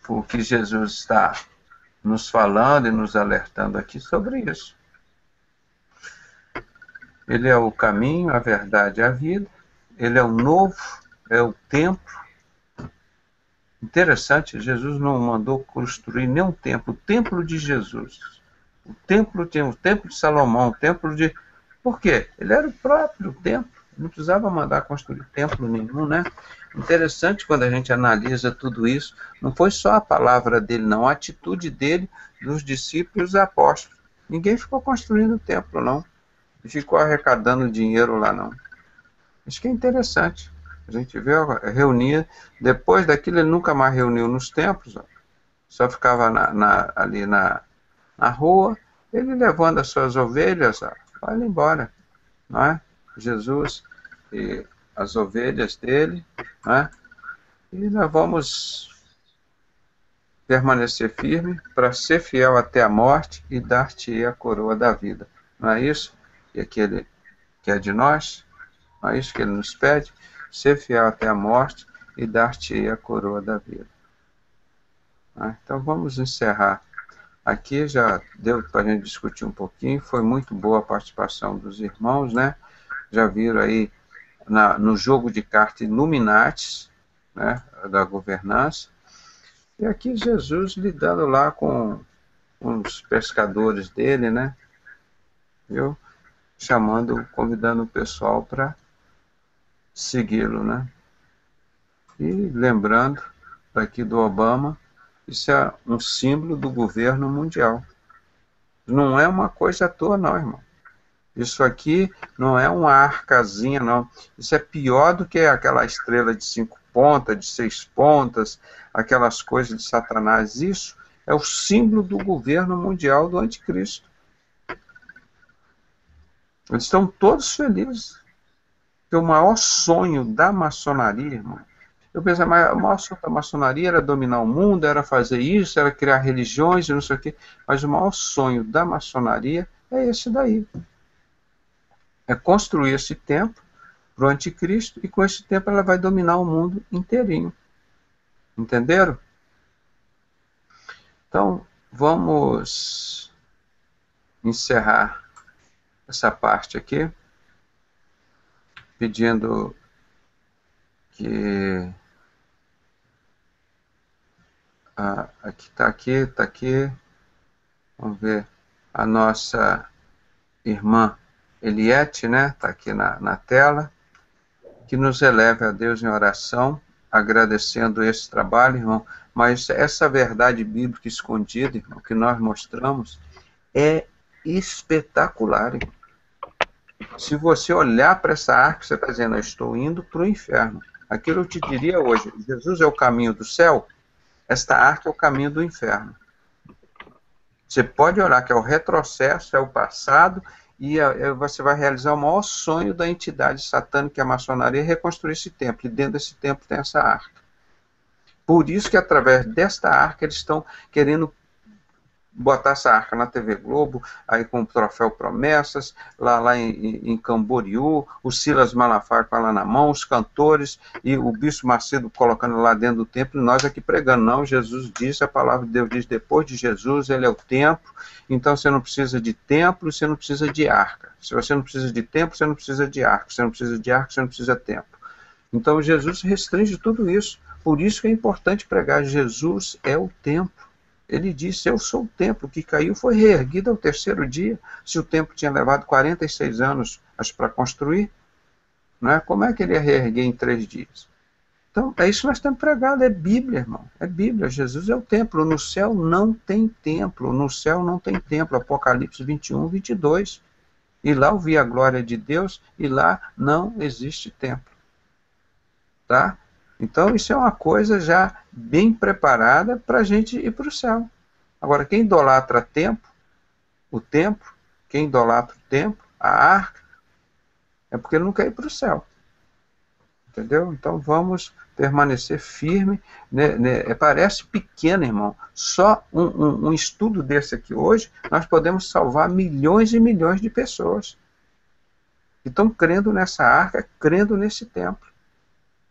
o que Jesus está nos falando e nos alertando aqui sobre isso. Ele é o caminho, a verdade e a vida. Ele é o novo, é o templo. Interessante, Jesus não mandou construir nenhum templo. O templo de Jesus. O templo tinha o templo de Salomão, o templo de... Por quê? Ele era o próprio templo. Não precisava mandar construir templo nenhum, né? Interessante quando a gente analisa tudo isso. Não foi só a palavra dele, não. A atitude dele, dos discípulos e apóstolos. Ninguém ficou construindo templo, não. E ficou arrecadando dinheiro lá, não. Isso que é interessante. A gente vê, reunia. Depois daquilo, ele nunca mais reuniu nos templos. Ó. Só ficava ali na rua. Ele levando as suas ovelhas, ó, vai embora. Não é? Jesus e as ovelhas dele. Não é? E nós vamos permanecer firme para ser fiel até a morte e dar-te a coroa da vida. Não é isso? E aquele que é de nós, não é isso que ele nos pede? Ser fiel até a morte e dar-te a coroa da vida. Então vamos encerrar aqui, já deu para a gente discutir um pouquinho, foi muito boa a participação dos irmãos, né? Já viram aí no jogo de cartas Illuminatis, né, da governança, e aqui Jesus lidando lá com os pescadores dele, né? Viu? Convidando o pessoal para segui-lo, né? E lembrando daqui do Obama, isso é um símbolo do governo mundial. Não é uma coisa à toa, não, irmão. Isso aqui não é uma arcazinha, não. Isso é pior do que aquela estrela de 5 pontas, de 6 pontas, aquelas coisas de Satanás. Isso é o símbolo do governo mundial do anticristo. Eles estão todos felizes. Porque o maior sonho da maçonaria, irmão, eu pensei, mas o maior sonho da maçonaria era dominar o mundo, era fazer isso, era criar religiões e não sei o quê. Mas o maior sonho da maçonaria é esse daí. É construir esse templo para o anticristo e com esse templo ela vai dominar o mundo inteirinho. Entenderam? Então, vamos encerrar essa parte aqui, pedindo que... aqui, está aqui. Vamos ver. A nossa irmã Eliette, né? Está aqui na tela. Que nos eleve a Deus em oração, agradecendo esse trabalho, irmão. Mas essa verdade bíblica escondida, irmão, que nós mostramos, é espetacular, irmão. Se você olhar para essa arca, você está dizendo, eu estou indo para o inferno. Aquilo eu te diria hoje, Jesus é o caminho do céu, esta arca é o caminho do inferno. Você pode olhar que é o retrocesso, é o passado, e você vai realizar o maior sonho da entidade satânica, que é a maçonaria, reconstruir esse templo. E dentro desse templo tem essa arca. Por isso que através desta arca eles estão querendo botar essa arca na TV Globo, aí com o troféu Promessas, lá em Camboriú, o Silas Malafaia com ela na mão, os cantores, e o Bispo Macedo colocando lá dentro do templo, e nós aqui pregando. Não, Jesus disse, a palavra de Deus diz, depois de Jesus, ele é o templo, então você não precisa de templo, você não precisa de arca. Se você não precisa de templo, você não precisa de arca. Se você não precisa de arca, você não precisa de templo. Então Jesus restringe tudo isso. Por isso que é importante pregar, Jesus é o templo. Ele disse, eu sou o templo, que caiu, foi reerguido ao terceiro dia. Se o templo tinha levado 46 anos para construir, não é? Como é que ele ia reerguer em 3 dias? Então, é isso que nós temos pregado, é Bíblia, irmão. É Bíblia, Jesus é o templo. No céu não tem templo, no céu não tem templo. Apocalipse 21, 22. E lá eu vi a glória de Deus, e lá não existe templo. Tá? Então, isso é uma coisa já bem preparada para a gente ir para o céu. Agora, quem idolatra o templo, quem idolatra o templo, a arca, é porque ele não quer ir para o céu. Entendeu? Então vamos permanecer firme, né? Parece pequeno, irmão. Só um estudo desse aqui hoje, nós podemos salvar milhões e milhões de pessoas que estão crendo nessa arca, crendo nesse templo,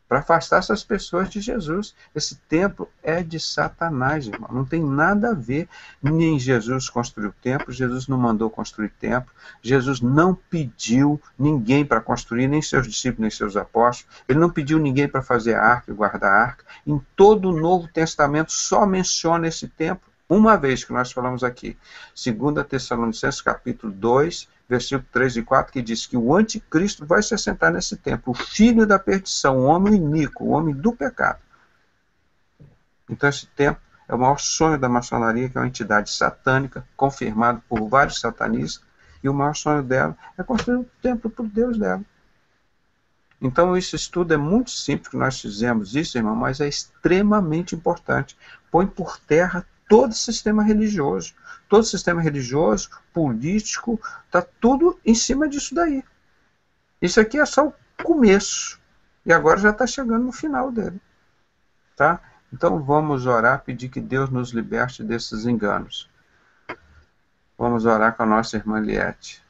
para afastar essas pessoas de Jesus. Esse templo é de Satanás, irmão. Não tem nada a ver. Nem Jesus construiu o templo, Jesus não mandou construir templo, Jesus não pediu ninguém para construir, nem seus discípulos, nem seus apóstolos. Ele não pediu ninguém para fazer a arca e guardar a arca. Em todo o Novo Testamento só menciona esse templo uma vez, que nós falamos aqui. 2 Tessalonicenses capítulo 2, versículo 3 e 4, que diz que o anticristo vai se assentar nesse templo, o filho da perdição, o homem iníquo, o homem do pecado. Então esse templo é o maior sonho da maçonaria, que é uma entidade satânica, confirmado por vários satanistas, e o maior sonho dela é construir um templo para o Deus dela. Então esse estudo é muito simples, que nós fizemos isso, irmão, mas é extremamente importante. Põe por terra todo o sistema religioso. Todo o sistema religioso, político, está tudo em cima disso daí. Isso aqui é só o começo. E agora já está chegando no final dele. Tá? Então vamos orar, pedir que Deus nos liberte desses enganos. Vamos orar com a nossa irmã Liette.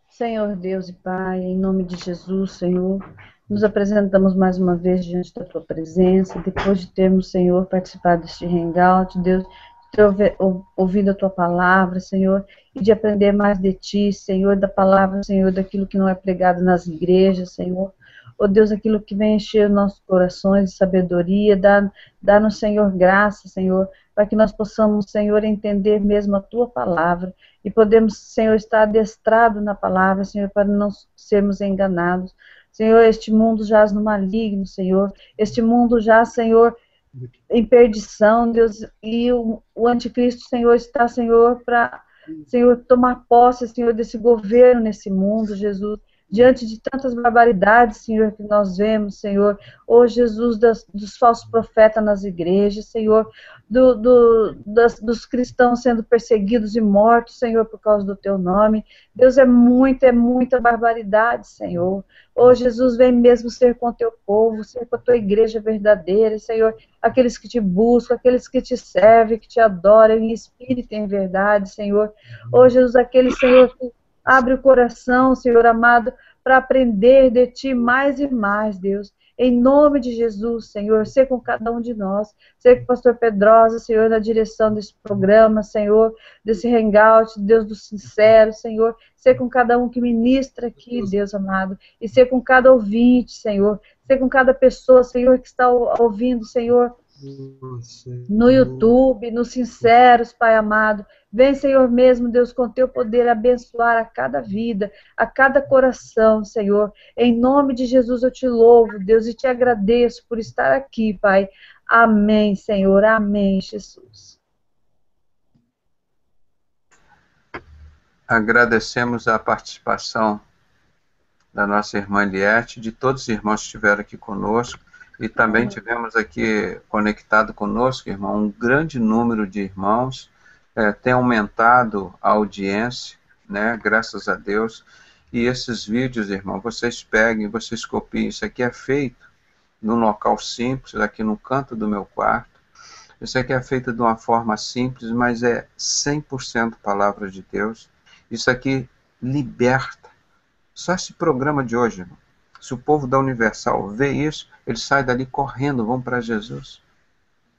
Senhor Deus e Pai, em nome de Jesus, Senhor, nos apresentamos mais uma vez diante da Tua presença, depois de termos, Senhor, participado deste hangout, Deus, de ter ouvido a Tua palavra, Senhor, e de aprender mais de Ti, Senhor, da palavra, Senhor, daquilo que não é pregado nas igrejas, Senhor. Ó Deus, aquilo que vem encher nossos corações de sabedoria, dá-nos, Senhor, graça, Senhor, para que nós possamos, Senhor, entender mesmo a Tua palavra e podemos, Senhor, estar adestrado na palavra, Senhor, para não sermos enganados. Senhor, este mundo jaz no maligno, Senhor, este mundo jaz, Senhor, em perdição, Deus, e o anticristo, Senhor, está, Senhor, para, Senhor, tomar posse, Senhor, desse governo nesse mundo, Jesus. Diante de tantas barbaridades, Senhor, que nós vemos, Senhor, ô Jesus, dos falsos profetas nas igrejas, Senhor, dos cristãos sendo perseguidos e mortos, Senhor, por causa do Teu nome. Deus, é muita barbaridade, Senhor. Ô Jesus, vem mesmo ser com o Teu povo, ser com a Tua igreja verdadeira, Senhor, aqueles que Te buscam, aqueles que Te servem, que Te adoram em espírito e em verdade, Senhor. Ô Jesus, aqueles, Senhor, que abre o coração, Senhor amado, para aprender de Ti mais e mais, Deus. Em nome de Jesus, Senhor, ser com cada um de nós, ser com o pastor Pedrosa, Senhor, na direção desse programa, Senhor, desse hangout, Deus do sincero, Senhor, ser com cada um que ministra aqui, Deus amado, e ser com cada ouvinte, Senhor, ser com cada pessoa, Senhor, que está ouvindo, Senhor, no YouTube, nos sinceros, Pai amado. Vem, Senhor mesmo, Deus, com Teu poder abençoar a cada vida, a cada coração, Senhor. Em nome de Jesus eu Te louvo, Deus, e Te agradeço por estar aqui, Pai. Amém, Senhor. Amém, Jesus. Agradecemos a participação da nossa irmã Liette, de todos os irmãos que estiveram aqui conosco. E também tivemos aqui conectado conosco, irmão, um grande número de irmãos. Tem aumentado a audiência, né? Graças a Deus. E esses vídeos, irmão, vocês peguem, vocês copiem. Isso aqui é feito num local simples, aqui no canto do meu quarto. Isso aqui é feito de uma forma simples, mas é 100% palavra de Deus. Isso aqui liberta. Só esse programa de hoje, irmão. Se o povo da Universal vê isso, eles saem dali correndo, vão para Jesus.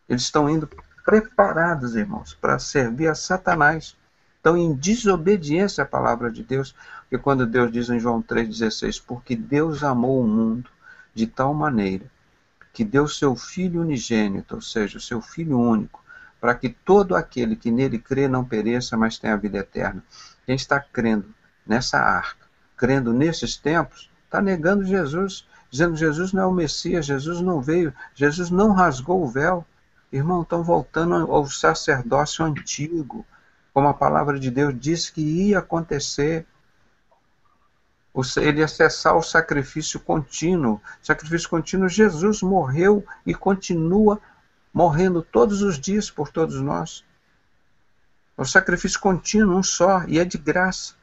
Eles estão indo preparados, irmãos, para servir a Satanás. Estão em desobediência à palavra de Deus. Porque quando Deus diz em João 3,16, porque Deus amou o mundo de tal maneira que deu seu Filho unigênito, ou seja, o seu Filho único, para que todo aquele que nele crê não pereça, mas tenha a vida eterna. Quem está crendo nessa arca, crendo nesses templos, está negando Jesus, dizendo que Jesus não é o Messias, Jesus não veio, Jesus não rasgou o véu. Irmão, estão voltando ao sacerdócio antigo, como a palavra de Deus disse que ia acontecer. Ele ia cessar o sacrifício contínuo. Sacrifício contínuo, Jesus morreu e continua morrendo todos os dias por todos nós. O sacrifício contínuo, um só, e é de graça.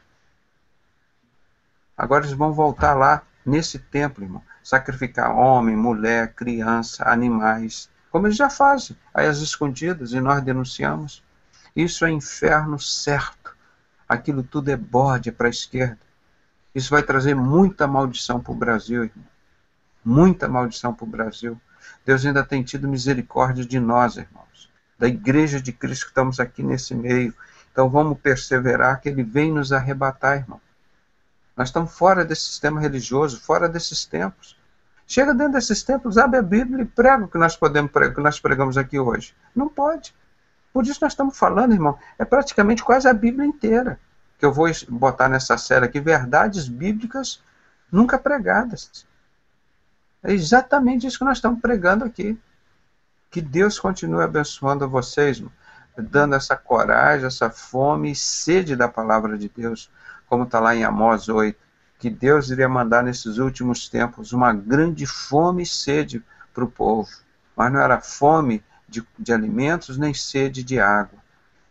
Agora eles vão voltar lá nesse templo, irmão, sacrificar homem, mulher, criança, animais, como eles já fazem, aí às escondidas, e nós denunciamos. Isso é inferno certo. Aquilo tudo é bode para a esquerda. Isso vai trazer muita maldição para o Brasil, irmão. Muita maldição para o Brasil. Deus ainda tem tido misericórdia de nós, irmãos, da Igreja de Cristo que estamos aqui nesse meio. Então vamos perseverar que Ele vem nos arrebatar, irmão. Nós estamos fora desse sistema religioso, fora desses templos. Chega dentro desses templos, abre a Bíblia e prega o que nós podemos pregar, o que nós pregamos aqui hoje. Não pode. Por isso nós estamos falando, irmão, é praticamente quase a Bíblia inteira, que eu vou botar nessa série aqui, verdades bíblicas nunca pregadas. É exatamente isso que nós estamos pregando aqui. Que Deus continue abençoando vocês, irmão, dando essa coragem, essa fome e sede da palavra de Deus, como está lá em Amós 8, que Deus iria mandar nesses últimos tempos uma grande fome e sede para o povo. Mas não era fome de alimentos, nem sede de água.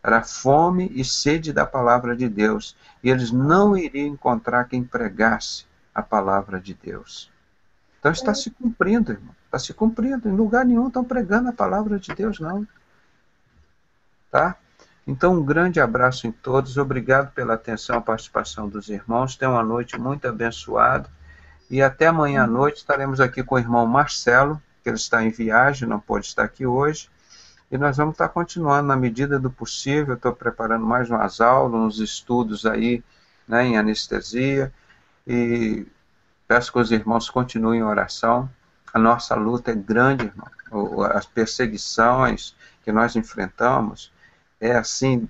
Era fome e sede da palavra de Deus. E eles não iriam encontrar quem pregasse a palavra de Deus. Então está se cumprindo, irmão. Está se cumprindo. Em lugar nenhum estão pregando a palavra de Deus, não. Tá? Então, um grande abraço em todos. Obrigado pela atenção e participação dos irmãos. Tenham uma noite muito abençoada. E até amanhã à noite estaremos aqui com o irmão Marcelo, que ele está em viagem, não pôde estar aqui hoje. E nós vamos estar continuando na medida do possível. Estou preparando mais umas aulas, uns estudos aí, né, em anestesia. E peço que os irmãos continuem em oração. A nossa luta é grande, irmão. As perseguições que nós enfrentamos é assim,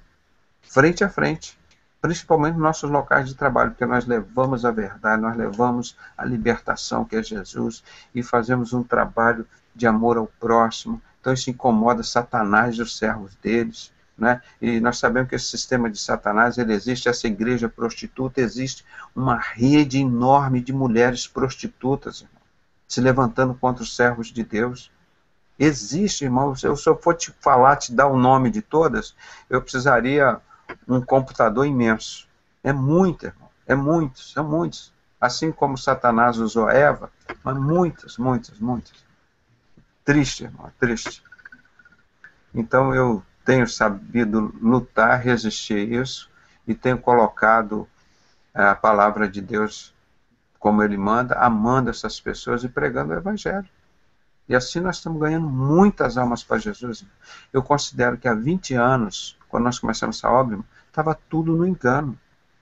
frente a frente. Principalmente nos nossos locais de trabalho, porque nós levamos a verdade, nós levamos a libertação, que é Jesus, e fazemos um trabalho de amor ao próximo. Então isso incomoda Satanás e os servos deles, né? E nós sabemos que esse sistema de Satanás, ele existe, essa igreja prostituta, existe uma rede enorme de mulheres prostitutas, irmão, se levantando contra os servos de Deus. Existe, irmão. Se eu for te falar, te dar o nome de todas, eu precisaria um computador imenso. É muito, irmão. É muitos, são muitos. Assim como Satanás usou Eva, mas muitas, muitas, muitas. Triste, irmão, triste. Então eu tenho sabido lutar, resistir a isso, e tenho colocado a palavra de Deus como Ele manda, amando essas pessoas e pregando o Evangelho. E assim nós estamos ganhando muitas almas para Jesus. Eu considero que há 20 anos, quando nós começamos essa obra, estava tudo no engano.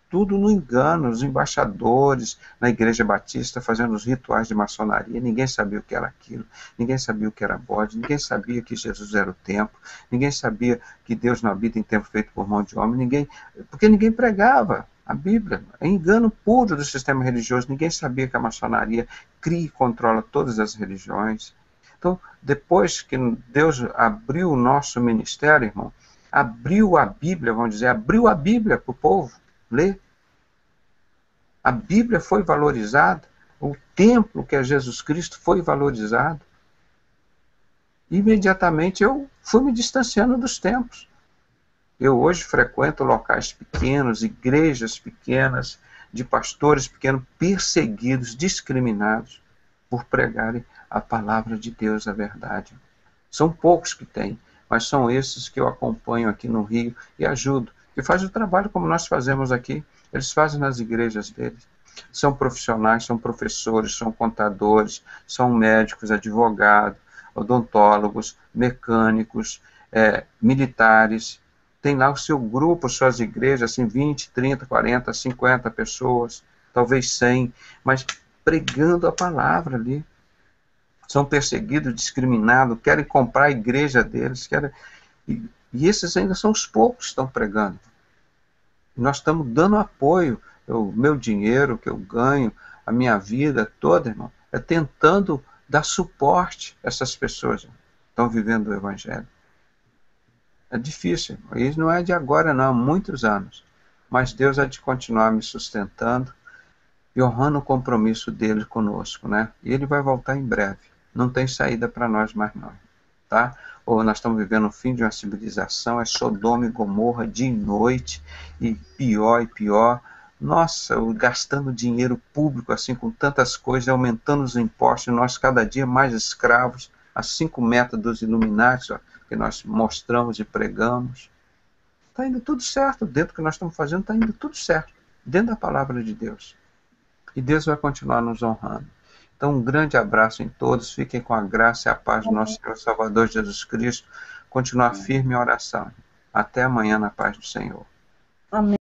Tudo no engano. Os embaixadores na Igreja Batista fazendo os rituais de maçonaria. Ninguém sabia o que era aquilo. Ninguém sabia o que era bode. Ninguém sabia que Jesus era o templo. Ninguém sabia que Deus não habita em templo feito por mão de homem. Porque ninguém pregava a Bíblia. É engano puro do sistema religioso. Ninguém sabia que a maçonaria cria e controla todas as religiões. Então, depois que Deus abriu o nosso ministério, irmão, abriu a Bíblia, vamos dizer, abriu a Bíblia para o povo ler. A Bíblia foi valorizada, o templo que é Jesus Cristo foi valorizado. Imediatamente eu fui me distanciando dos templos. Eu hoje frequento locais pequenos, igrejas pequenas, de pastores pequenos, perseguidos, discriminados, por pregarem a palavra de Deus, a verdade. São poucos que têm, mas são esses que eu acompanho aqui no Rio e ajudo. E fazem o trabalho como nós fazemos aqui, eles fazem nas igrejas deles. São profissionais, são professores, são contadores, são médicos, advogados, odontólogos, mecânicos, militares. Tem lá o seu grupo, suas igrejas, assim, 20, 30, 40, 50 pessoas, talvez 100, mas pregando a palavra ali. São perseguidos, discriminados, querem comprar a igreja deles, e esses ainda são os poucos que estão pregando. E nós estamos dando apoio, o meu dinheiro que eu ganho, a minha vida toda, irmão, é tentando dar suporte a essas pessoas que estão vivendo o Evangelho. É difícil, irmão. E não é de agora não, há muitos anos. Mas Deus há de continuar me sustentando e honrando o compromisso dele conosco, né? E ele vai voltar em breve. Não tem saída para nós mais não, tá? Ou nós estamos vivendo o fim de uma civilização, é Sodoma e Gomorra dia e noite, e pior, Nossa, gastando dinheiro público assim com tantas coisas, aumentando os impostos, nós cada dia mais escravos, a 5 métodos Illuminati, ó, que nós mostramos e pregamos. Está indo tudo certo, dentro do que nós estamos fazendo está indo tudo certo, dentro da palavra de Deus. E Deus vai continuar nos honrando. Então, um grande abraço em todos, fiquem com a graça e a paz do nosso Senhor Salvador Jesus Cristo, continuar firme em oração. Até amanhã na paz do Senhor. Amém.